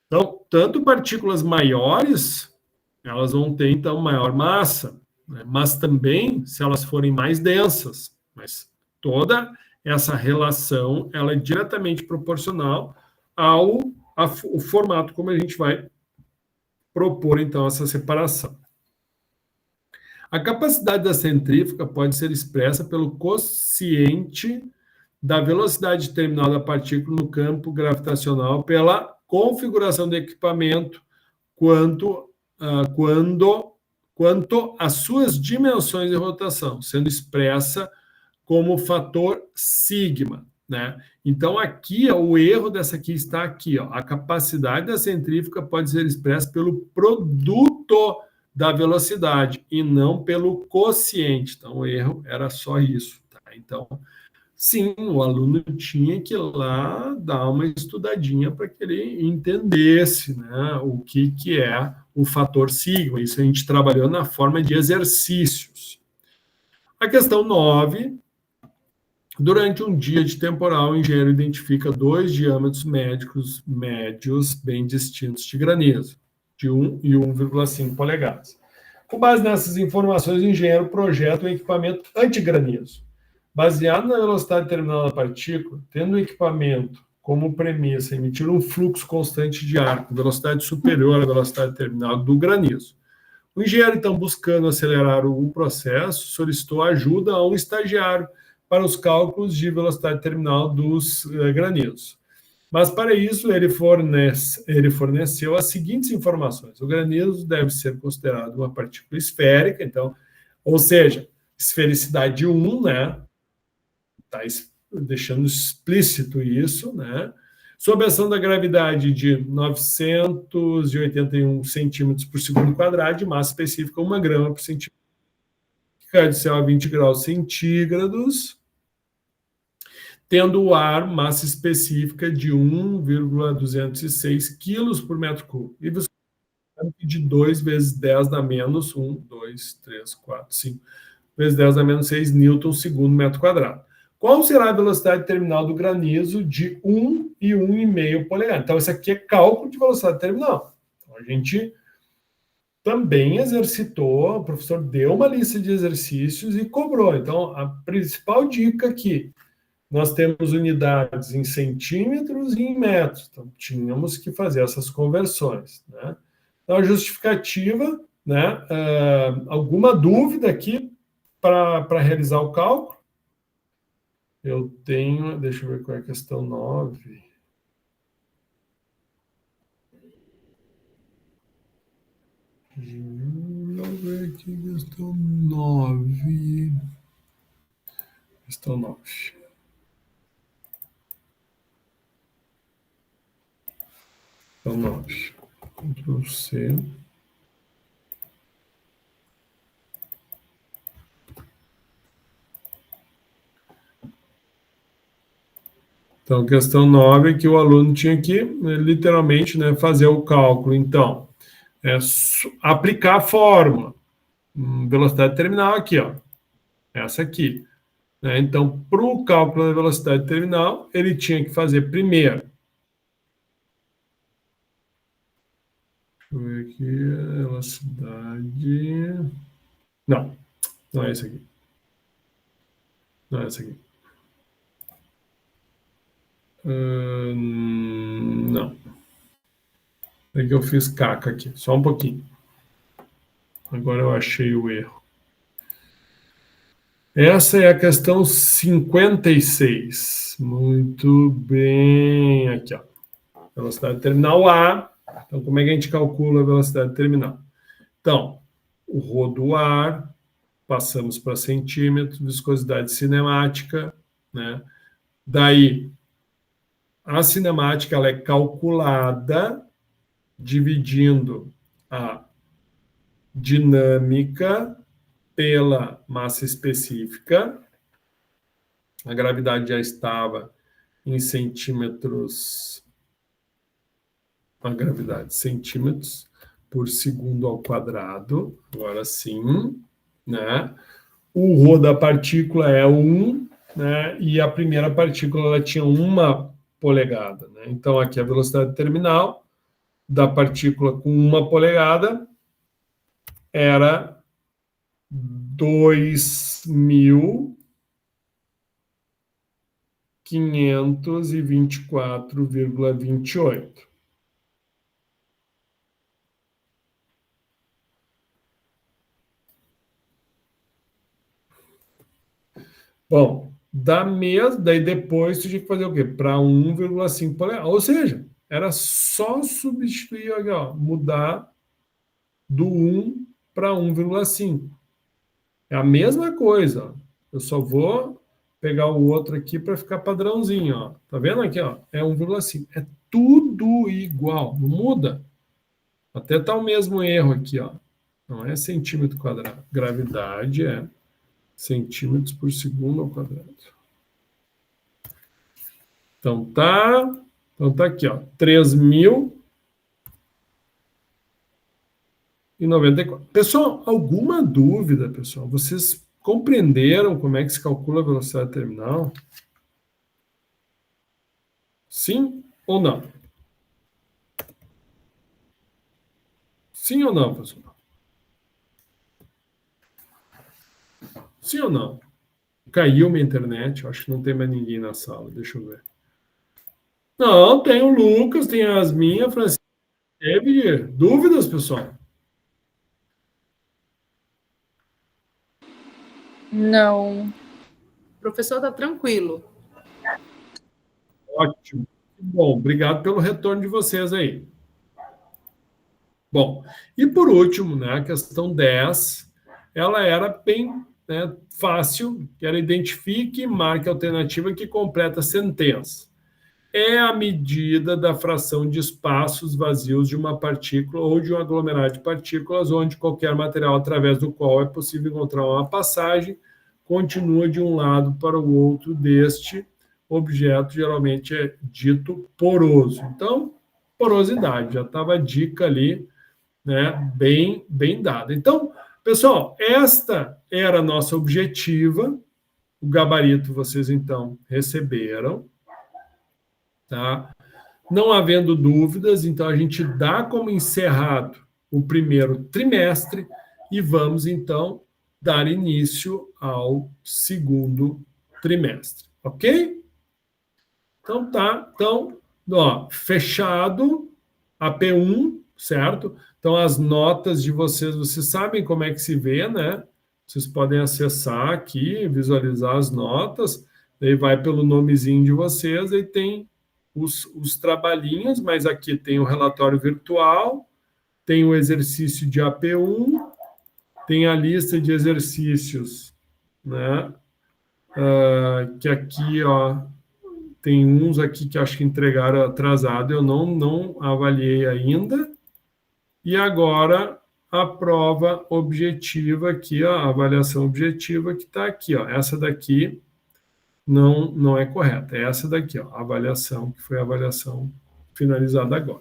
Então, tanto partículas maiores, elas vão ter, então, maior massa, né? Mas também, se elas forem mais densas. Mas toda essa relação, ela é diretamente proporcional ao formato como a gente vai propor, então, essa separação. A capacidade da centrífuga pode ser expressa pelo quociente da velocidade terminal da partícula no campo gravitacional pela configuração do equipamento quanto às suas dimensões de rotação, sendo expressa como fator sigma, né? Então, aqui, ó, o erro dessa aqui está aqui, ó. A capacidade da centrífuga pode ser expressa pelo produto da velocidade e não pelo quociente. Então, o erro era só isso, tá? Então, sim, o aluno tinha que ir lá dar uma estudadinha para que ele entendesse, né, o que é o fator sigma. Isso a gente trabalhou na forma de exercícios. A questão 9. Durante um dia de temporal, o engenheiro identifica 2 diâmetros médios bem distintos de granizo, de 1 e 1,5 polegadas. Com base nessas informações, o engenheiro projeta um equipamento antigranizo. Baseado na velocidade terminal da partícula, tendo o equipamento como premissa emitir um fluxo constante de ar com velocidade superior à velocidade terminal do granizo. O engenheiro, então, buscando acelerar o processo, solicitou ajuda a um estagiário para os cálculos de velocidade terminal dos granizos. Mas, para isso, ele forneceu as seguintes informações. O granizo deve ser considerado uma partícula esférica, então, ou seja, esfericidade 1, né? Está deixando explícito isso, né? Sob a ação da gravidade de 981 centímetros por segundo quadrado, de massa específica 1 grama por centímetro, que cai do céu a 20 graus centígrados, tendo o ar massa específica de 1,206 quilos por metro cúbico. E de 2 vezes 10 na menos 1, 2, 3, 4, 5, vezes 10 na menos 6 newtons segundo metro quadrado. Qual será a velocidade terminal do granizo de 1 e 1,5 polegadas? Então, isso aqui é cálculo de velocidade terminal. Então, a gente também exercitou, o professor deu uma lista de exercícios e cobrou. Então, a principal dica aqui, nós temos unidades em centímetros e em metros. Então, tínhamos que fazer essas conversões, né? Então, a justificativa, né? Alguma dúvida aqui para realizar o cálculo? Eu tenho, deixa eu ver qual é a questão 9. Vamos ver aqui, questão 9. Questão 9. Questão 9. Ctrl C. Então, questão 9 é que o aluno tinha que, literalmente, né, fazer o cálculo. Então, aplicar a fórmula, velocidade terminal aqui, ó. Essa aqui. Né? Então, para o cálculo da velocidade terminal, ele tinha que fazer primeiro. Deixa eu ver aqui, velocidade... Não, não é esse aqui. Não é esse aqui. Não. É que eu fiz caca aqui, só um pouquinho. Agora eu achei o erro. Essa é a questão 56. Muito bem. Aqui, ó. Velocidade terminal A. Então, como é que a gente calcula a velocidade terminal? Então, o rho do ar, passamos para centímetros, viscosidade cinemática, né? Daí, a cinemática ela é calculada dividindo a dinâmica pela massa específica. A gravidade já estava em centímetros. A gravidade, centímetros por segundo ao quadrado. Agora sim, né? O rho da partícula é 1, né? E a primeira partícula ela tinha 1 polegada, né? Então, aqui a velocidade terminal da partícula com 1 polegada era 2.524,28. Bom, daí depois tu tinha que fazer o quê? Para 1,5 polegadas. Ou seja, era só substituir aqui, ó, mudar do 1 para 1,5. É a mesma coisa. Ó. Eu só vou pegar o outro aqui para ficar padrãozinho. Ó. Tá vendo aqui? Ó? É 1,5. É tudo igual, não muda. Até tá o mesmo erro aqui. Ó. Não é centímetro quadrado. Gravidade é centímetros por segundo ao quadrado. Então tá aqui, ó, 3.094. Pessoal, alguma dúvida, pessoal? Vocês compreenderam como é que se calcula a velocidade terminal? Sim ou não? Sim ou não, pessoal? Sim ou não? Caiu minha internet, acho que não tem mais ninguém na sala, deixa eu ver. Não, tem o Lucas, tem a Yasmin, a Francisca. Teve dúvidas, pessoal? Não. O professor está tranquilo. Ótimo. Bom, obrigado pelo retorno de vocês aí. Bom, e por último, né, a questão 10, ela era bem, né, fácil, que era identifique e marque a alternativa que completa a sentença. É a medida da fração de espaços vazios de uma partícula ou de um aglomerado de partículas, onde qualquer material através do qual é possível encontrar uma passagem continua de um lado para o outro deste objeto, geralmente é dito poroso. Então, porosidade, já estava a dica ali, né, bem dada. Então, pessoal, esta era a nossa objetiva. O gabarito vocês, então, receberam. Tá? Não havendo dúvidas, então a gente dá como encerrado o primeiro trimestre e vamos, então, dar início ao segundo trimestre. Ok? Então, tá. Então, ó, fechado a P1, certo? Então, as notas de vocês sabem como é que se vê, né? Vocês podem acessar aqui, visualizar as notas, daí vai pelo nomezinho de vocês, aí tem os trabalhinhos, mas aqui tem o relatório virtual, tem o exercício de AP1, tem a lista de exercícios, né? Que aqui, ó, tem uns aqui que acho que entregaram atrasado, eu não avaliei ainda. E agora a prova objetiva aqui, ó, a avaliação objetiva que está aqui, ó, essa daqui não é correta. É essa daqui, ó, a avaliação, que foi a avaliação finalizada agora.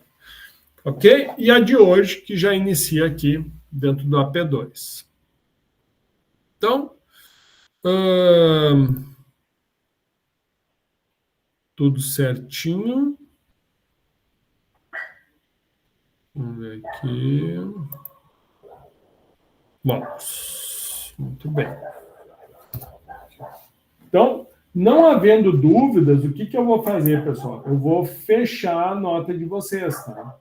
Ok? E a de hoje, que já inicia aqui dentro do AP2. Então, tudo certinho. Vamos ver aqui. Bom, muito bem. Então, não havendo dúvidas, o que eu vou fazer, pessoal? Eu vou fechar a nota de vocês, tá?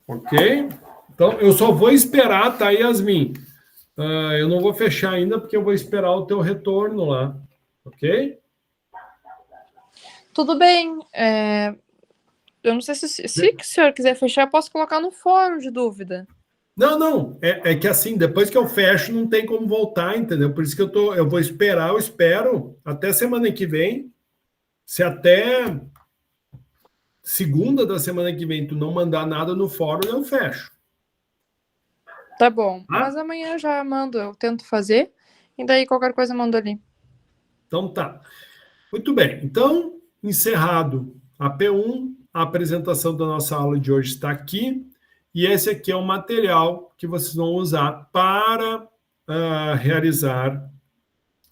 Ok? Então, eu só vou esperar, tá, Yasmin? Eu não vou fechar ainda, porque eu vou esperar o teu retorno lá. Ok? Tudo bem. Eu não sei se o senhor quiser fechar, eu posso colocar no fórum de dúvida. Não. É que assim, depois que eu fecho, não tem como voltar, entendeu? Por isso que eu vou esperar, eu espero até semana que vem. Se até segunda da semana que vem tu não mandar nada no fórum, eu fecho. Tá bom. Tá? Mas amanhã eu já mando, eu tento fazer. E daí qualquer coisa eu mando ali. Então tá. Muito bem. Então, encerrado a P1, a apresentação da nossa aula de hoje está aqui. E esse aqui é o material que vocês vão usar para realizar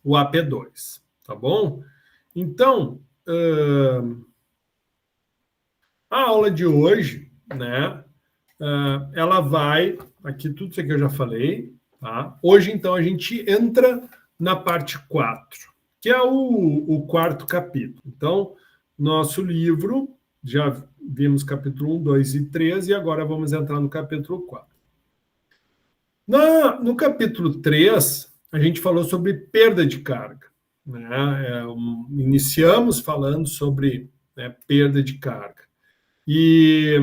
o AP2. Tá bom? Então, a aula de hoje, né? Ela vai... Aqui tudo isso aqui eu já falei. Tá? Hoje, então, a gente entra na parte 4, que é o quarto capítulo. Então, nosso livro, já vimos capítulo 1, 2 e 3, e agora vamos entrar no capítulo 4. No capítulo 3, a gente falou sobre perda de carga. Né? Iniciamos falando sobre perda de carga. E,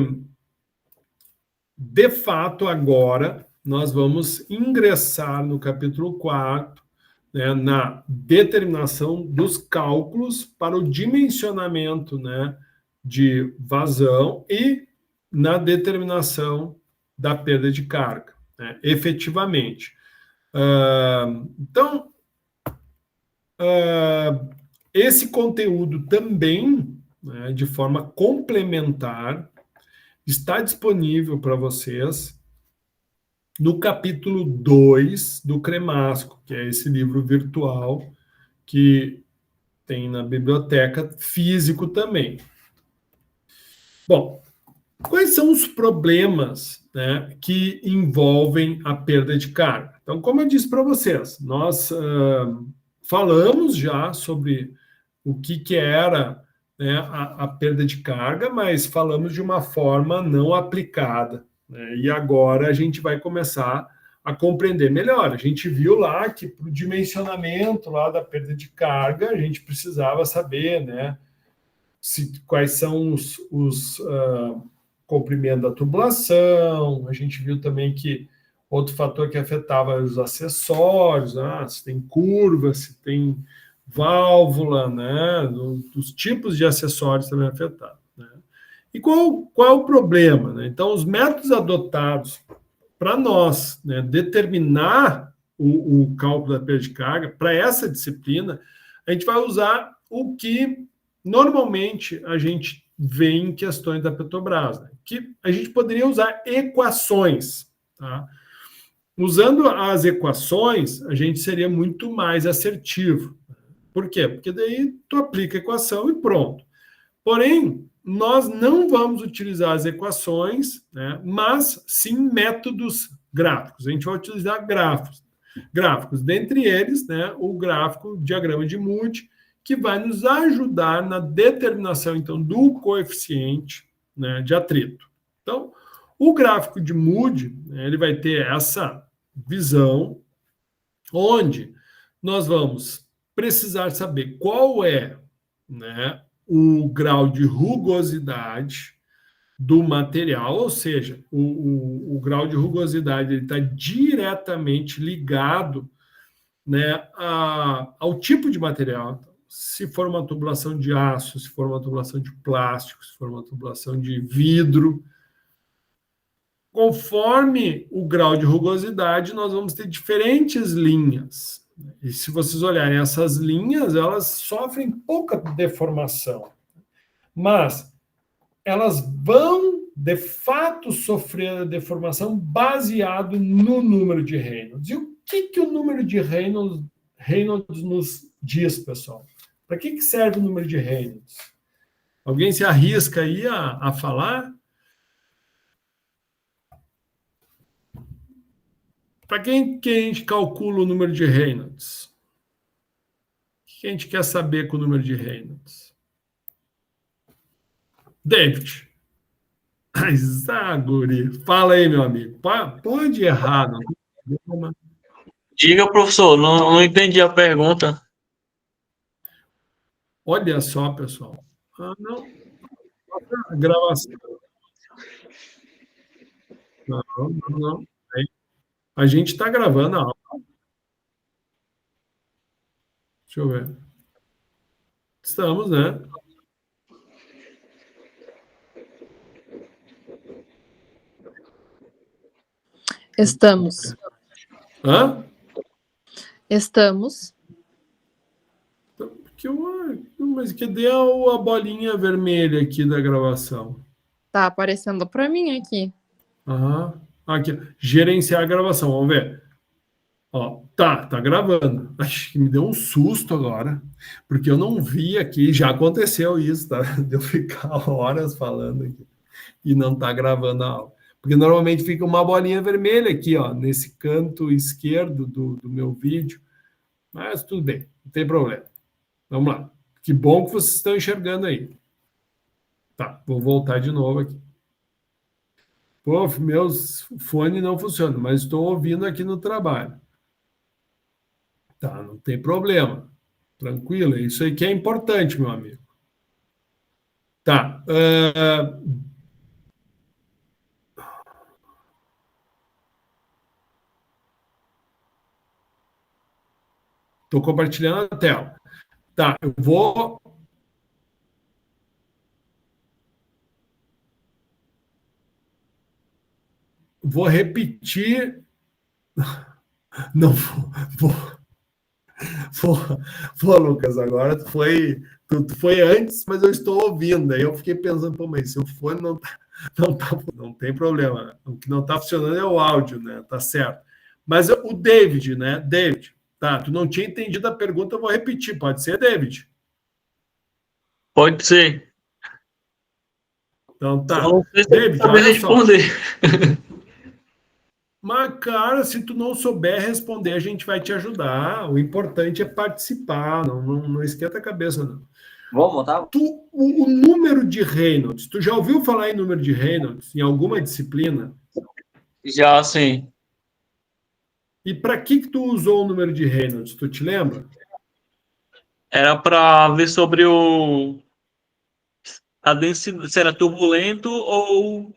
de fato, agora nós vamos ingressar no capítulo 4, né, na determinação dos cálculos para o dimensionamento, né, de vazão e na determinação da perda de carga, né, efetivamente. Então, esse conteúdo também, né, de forma complementar, está disponível para vocês no capítulo 2 do Cremasco, que é esse livro virtual que tem na biblioteca, físico também. Bom, quais são os problemas, né, que envolvem a perda de carga? Então, como eu disse para vocês, nós falamos já sobre o que era, né, a perda de carga, mas falamos de uma forma não aplicada, né? E agora a gente vai começar a compreender melhor. A gente viu lá que para o dimensionamento lá da perda de carga, a gente precisava saber, né, quais são os comprimento da tubulação. A gente viu também que outro fator que afetava os acessórios, se tem curva, se tem válvula, né, dos tipos de acessórios também afetados. Né? E qual é o problema? Né? Então, os métodos adotados para nós, né, determinar o cálculo da perda de carga, para essa disciplina, a gente vai usar o que normalmente a gente vê em questões da Petrobras, né? Que a gente poderia usar equações. Tá? Usando as equações, a gente seria muito mais assertivo. Por quê? Porque daí tu aplica a equação e pronto. Porém, nós não vamos utilizar as equações, né, mas sim métodos gráficos. A gente vai utilizar gráficos. Dentre eles, né, o gráfico diagrama de Moody, que vai nos ajudar na determinação, então, do coeficiente, né, de atrito. Então, o gráfico de Moody, né, ele vai ter essa visão, onde nós vamos precisar saber qual é, né, o grau de rugosidade do material, ou seja, o grau de rugosidade está diretamente ligado, né, ao tipo de material. Se for uma tubulação de aço, se for uma tubulação de plástico, se for uma tubulação de vidro, conforme o grau de rugosidade, nós vamos ter diferentes linhas. E se vocês olharem essas linhas, elas sofrem pouca deformação. mas elas vão, de fato, sofrer a deformação baseado no número de Reynolds. E o que o número de Reynolds nos diz, pessoal? Para que serve o número de Reynolds? Alguém se arrisca aí a falar? Para quem que a gente calcula o número de Reynolds? O que a gente quer saber com o número de Reynolds? David. Guri. Fala aí, meu amigo. Pode errar. Não tem problema. Diga, professor, não entendi a pergunta. Olha só, pessoal. Não. A gravação. Não. A gente está gravando a aula. Deixa eu ver. Estamos, né? Estamos. Hã? Estamos. Mas cadê a bolinha vermelha aqui da gravação? Tá aparecendo para mim aqui. Aham. Aqui, gerenciar a gravação, vamos ver. Ó, tá gravando. Acho que me deu um susto agora, porque eu não vi aqui, já aconteceu isso, tá? De eu ficar horas falando aqui e não tá gravando a aula. Porque normalmente fica uma bolinha vermelha aqui, ó, nesse canto esquerdo do meu vídeo. Mas tudo bem, não tem problema. Vamos lá. Que bom que vocês estão enxergando aí. Tá, vou voltar de novo aqui. Pô, meus fones não funcionam, mas estou ouvindo aqui no trabalho. Tá, não tem problema. Tranquilo, isso aí que é importante, meu amigo. Tá. Estou compartilhando a tela. Tá, eu vou repetir. Não vou, Lucas, agora tu foi antes, mas eu estou ouvindo. Aí eu fiquei pensando, pô, mas se o fone não tem problema. O que não está funcionando é o áudio, né? Tá certo. Mas o David, né? David, tá, tu não tinha entendido a pergunta, eu vou repetir. Pode ser, David? Pode ser. Então tá. Não sei se David, eu olha responder. só. Mas, cara, se tu não souber responder, a gente vai te ajudar. O importante é participar, não esquenta a cabeça, não. Vamos voltar? O número de Reynolds, tu já ouviu falar em número de Reynolds em alguma disciplina? Já, sim. E para que tu usou o número de Reynolds? Tu te lembra? Era para ver sobre a densidade, se era turbulento ou...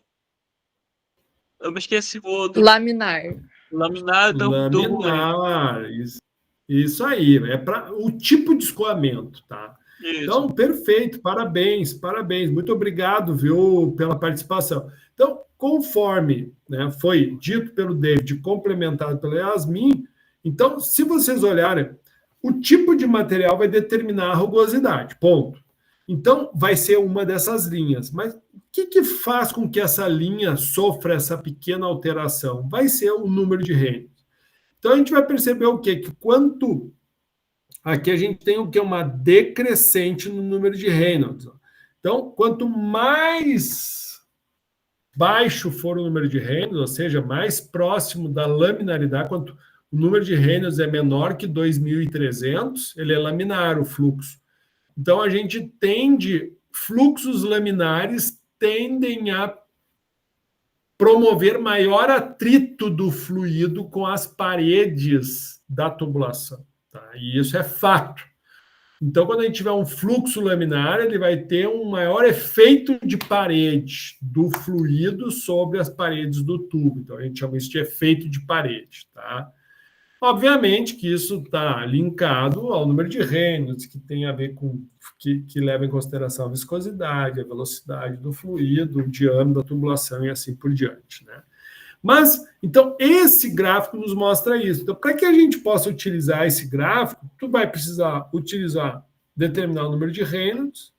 Eu me esqueci o outro. Laminar. Laminar, então turbulento. Laminar, isso aí. É para o tipo de escoamento, tá? Isso. Então, perfeito, parabéns. Muito obrigado, viu, pela participação. Então, conforme, né, foi dito pelo David, complementado pela Yasmin, então, se vocês olharem, o tipo de material vai determinar a rugosidade, ponto. Então, vai ser uma dessas linhas. Mas o que faz com que essa linha sofra essa pequena alteração? Vai ser o número de Reynolds. Então, a gente vai perceber o quê? Que quanto... Aqui a gente tem o quê? Uma decrescente no número de Reynolds. Então, quanto mais baixo for o número de Reynolds, ou seja, mais próximo da laminaridade, quanto o número de Reynolds é menor que 2.300, ele é laminar o fluxo. Então, a gente fluxos laminares tendem a promover maior atrito do fluido com as paredes da tubulação. Tá? E isso é fato. Então, quando a gente tiver um fluxo laminar, ele vai ter um maior efeito de parede do fluido sobre as paredes do tubo. Então, a gente chama isso de efeito de parede. Tá? Obviamente que isso está linkado ao número de Reynolds, que tem a ver com que leva em consideração a viscosidade, a velocidade do fluido, o diâmetro da tubulação e assim por diante, né? Mas, então, esse gráfico nos mostra isso. Então, para que a gente possa utilizar esse gráfico, tu vai precisar determinar o número de Reynolds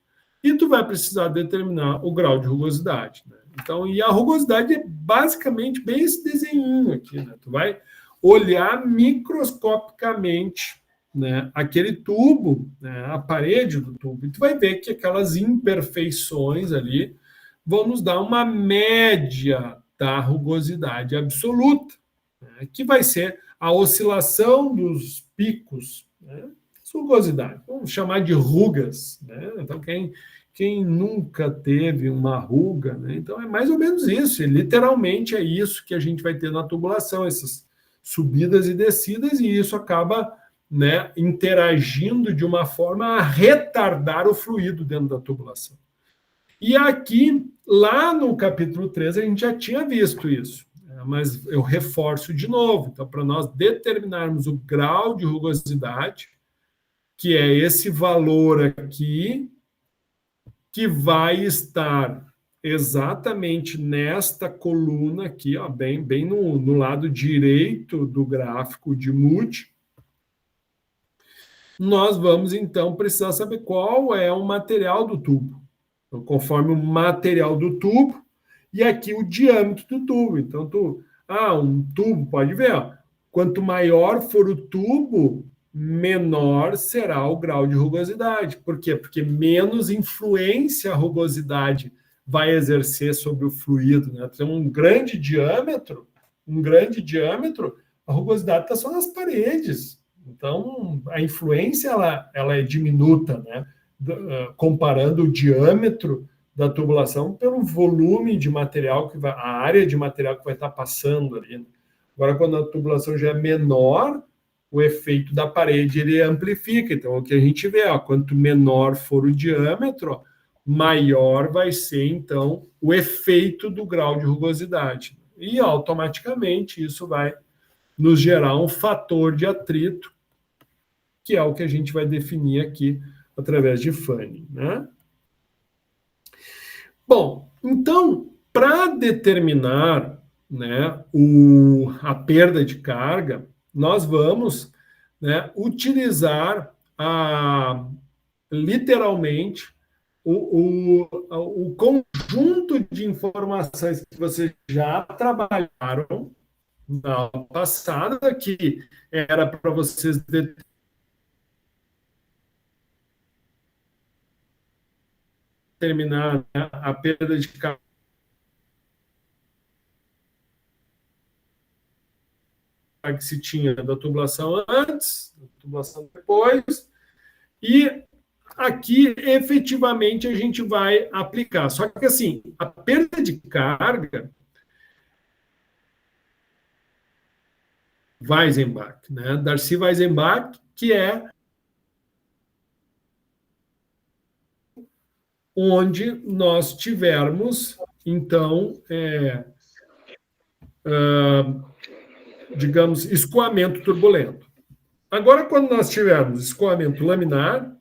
e tu vai precisar determinar o grau de rugosidade, né? Então, e a rugosidade é basicamente bem esse desenho aqui, né? Tu vai olhar microscopicamente, né, aquele tubo, né, a parede do tubo, e tu vai ver que aquelas imperfeições ali vão nos dar uma média da rugosidade absoluta, né, que vai ser a oscilação dos picos, né, rugosidade, vamos chamar de rugas, né? Então, quem nunca teve uma ruga, né? Então é mais ou menos isso, literalmente é isso que a gente vai ter na tubulação, essas subidas e descidas, e isso acaba, né, interagindo de uma forma a retardar o fluido dentro da tubulação. E aqui, lá no capítulo 3, a gente já tinha visto isso, né, mas eu reforço de novo. Então, para nós determinarmos o grau de rugosidade, que é esse valor aqui, que vai estar exatamente nesta coluna aqui, ó, bem no lado direito do gráfico de Moody, nós vamos, então, precisar saber qual é o material do tubo. Então, conforme o material do tubo, e aqui o diâmetro do tubo. Então, um tubo, pode ver, ó, quanto maior for o tubo, menor será o grau de rugosidade. Por quê? Porque menos influência a rugosidade vai exercer sobre o fluido, né? Tem um grande diâmetro, a rugosidade está só nas paredes. Então, a influência ela é diminuta, né? Comparando o diâmetro da tubulação pelo volume de material a área de material que vai estar passando ali. Agora, quando a tubulação já é menor, o efeito da parede ele amplifica. Então, o que a gente vê, ó, quanto menor for o diâmetro, ó, maior vai ser, então, o efeito do grau de rugosidade. E, automaticamente, isso vai nos gerar um fator de atrito, que é o que a gente vai definir aqui através de Fanning, né? Bom, então, para determinar, né, a perda de carga, nós vamos, né, utilizar literalmente o conjunto de informações que vocês já trabalharam na aula passada, que era para vocês determinar, né, a perda de carga que se tinha da tubulação antes, da tubulação depois, e aqui efetivamente a gente vai aplicar. Só que assim, a perda de carga, Weisenbach, né? Darcy Weisenbach, que é onde nós tivermos, então, digamos, escoamento turbulento. Agora, quando nós tivermos escoamento laminar,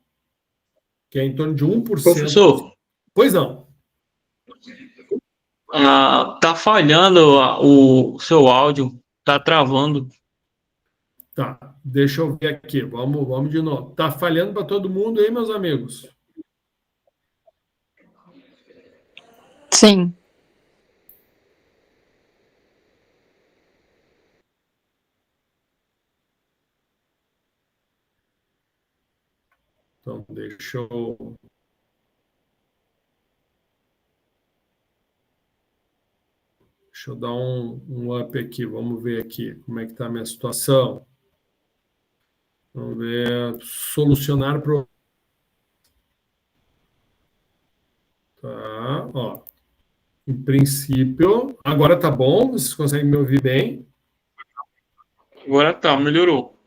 que é em torno de 1%... Professor. Pois não. Tá falhando o seu áudio, tá travando. Tá, deixa eu ver aqui. Vamos de novo. Tá falhando para todo mundo aí, meus amigos? Sim. Então, deixa eu dar um up aqui. Vamos ver aqui como é que está a minha situação. Vamos ver. Solucionar problema. Tá, ó. Em princípio, agora tá bom? Vocês conseguem me ouvir bem? Agora tá, melhorou.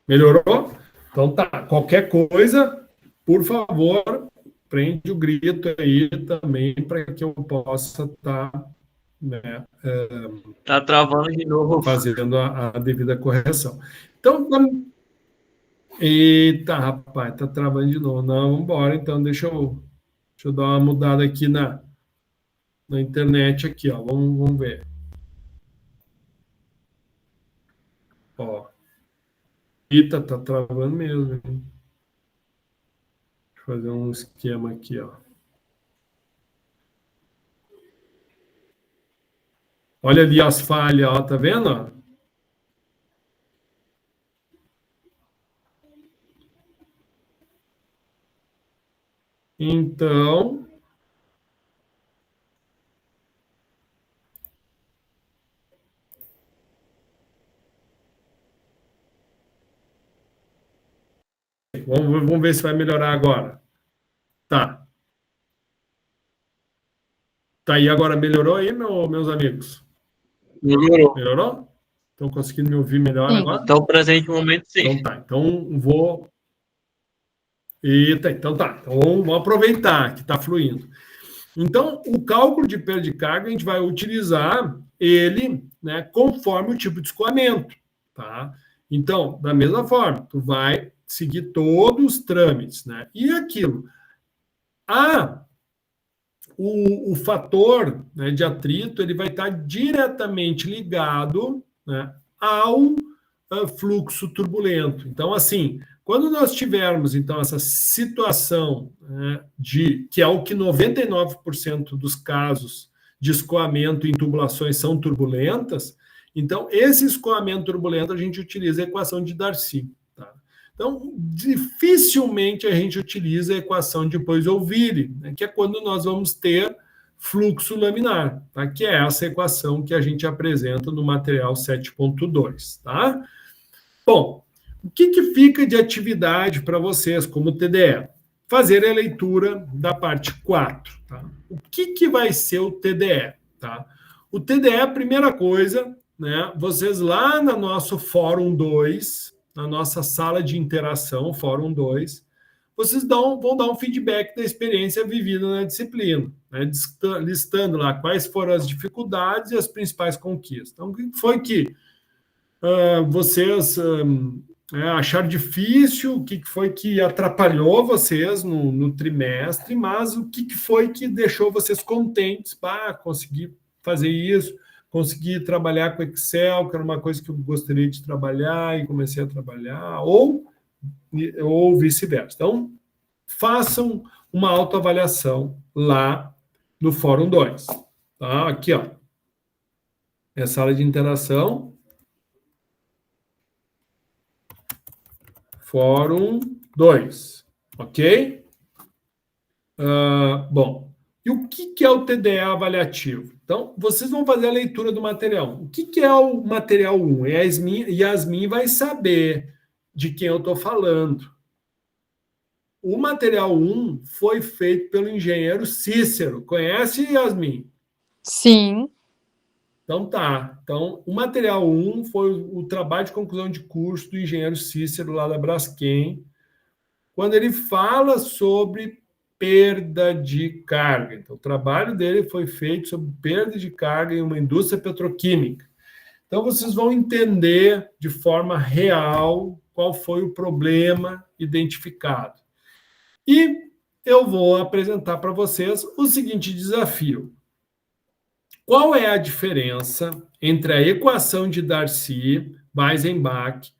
Melhorou? Então tá. Qualquer coisa, por favor, prende o grito aí também para que eu possa estar, né, Tá travando de novo. fazendo a devida correção. Então, eita, rapaz, tá travando de novo. Não, vamos embora. Então, deixa eu dar uma mudada aqui na internet aqui, ó. Vamos ver. Ó. Eita, tá travando mesmo, hein? Deixa fazer um esquema aqui, ó. Olha ali as falhas, ó, tá vendo? Ó? Então, vamos ver se vai melhorar agora. Tá. Tá aí agora, melhorou aí, meus amigos? Melhorou. Melhorou? Estão conseguindo me ouvir melhor Sim. agora? Até o presente momento, sim. Então tá. Então vou. Eita, então tá. Então vamos aproveitar que está fluindo. Então, o cálculo de perda de carga, a gente vai utilizar ele, né, conforme o tipo de escoamento, tá? Então, da mesma forma, tu vai seguir todos os trâmites, né? E aquilo. O fator, né, de atrito, ele vai estar diretamente ligado, né, ao fluxo turbulento. Então, assim, quando nós tivermos, então, essa situação, né, que é o que 99% dos casos de escoamento em tubulações são turbulentas, então, esse escoamento turbulento a gente utiliza a equação de Darcy. Tá? Então, dificilmente a gente utiliza a equação de Poiseuille, né, que é quando nós vamos ter fluxo laminar, tá? Que é essa equação que a gente apresenta no material 7.2. Tá? Bom, o que fica de atividade para vocês como TDE? Fazer a leitura da parte 4. Tá? O que vai ser o TDE? Tá? O TDE, a primeira coisa, né, vocês lá no nosso Fórum 2, na nossa sala de interação, Fórum 2, vocês vão dar um feedback da experiência vivida na disciplina, né, listando lá quais foram as dificuldades e as principais conquistas. Então, o que foi que vocês acharam difícil, o que foi que atrapalhou vocês no trimestre, mas o que foi que deixou vocês contentes para conseguir fazer isso, conseguir trabalhar com Excel, que era uma coisa que eu gostaria de trabalhar e comecei a trabalhar, ou vice-versa. Então, façam uma autoavaliação lá no Fórum 2. Tá? Aqui, ó. É a sala de interação. Fórum 2. Ok? Bom, e o que é o TDE avaliativo? Então, vocês vão fazer a leitura do material. O que é o material 1? Yasmin vai saber de quem eu estou falando. O material 1 foi feito pelo engenheiro Cícero. Conhece, Yasmin? Sim. Então tá. Então, o material 1 foi o trabalho de conclusão de curso do engenheiro Cícero, lá da Braskem, quando ele fala sobre perda de carga. Então, o trabalho dele foi feito sobre perda de carga em uma indústria petroquímica. Então, vocês vão entender de forma real qual foi o problema identificado. E eu vou apresentar para vocês o seguinte desafio. Qual é a diferença entre a equação de Darcy-Weissenbach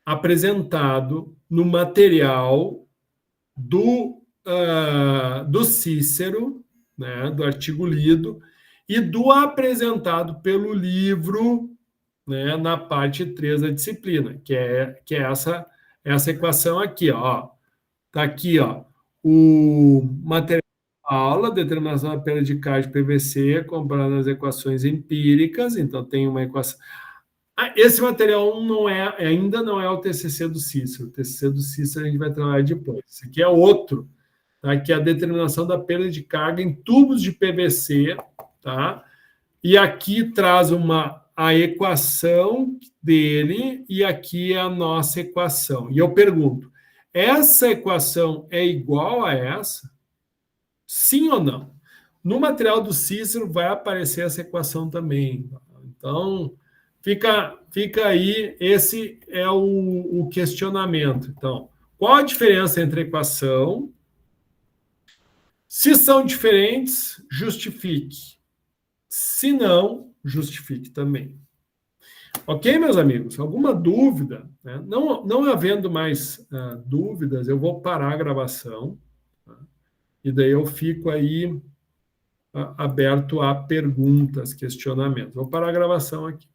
apresentado no material do Cícero, né, do artigo lido, e do apresentado pelo livro, né, na parte 3 da disciplina, que é essa equação aqui, ó. Está aqui, ó, o material da aula, determinação da perda de carga de PVC, comparado às equações empíricas. Então, tem uma equação. Esse material ainda não é o TCC do Cícero. O TCC do Cícero a gente vai trabalhar depois. Esse aqui é outro, tá? Que é a determinação da perda de carga em tubos de PVC, tá? E aqui traz a equação dele e aqui é a nossa equação. E eu pergunto, essa equação é igual a essa? Sim ou não? No material do Cícero vai aparecer essa equação também. Então, fica aí, esse é o questionamento. Então, qual a diferença entre a equação? Se são diferentes, justifique. Se não, justifique também. Ok, meus amigos? Alguma dúvida? Né? Não havendo mais dúvidas, eu vou parar a gravação. e daí eu fico aí aberto a perguntas, questionamentos. Vou parar a gravação aqui.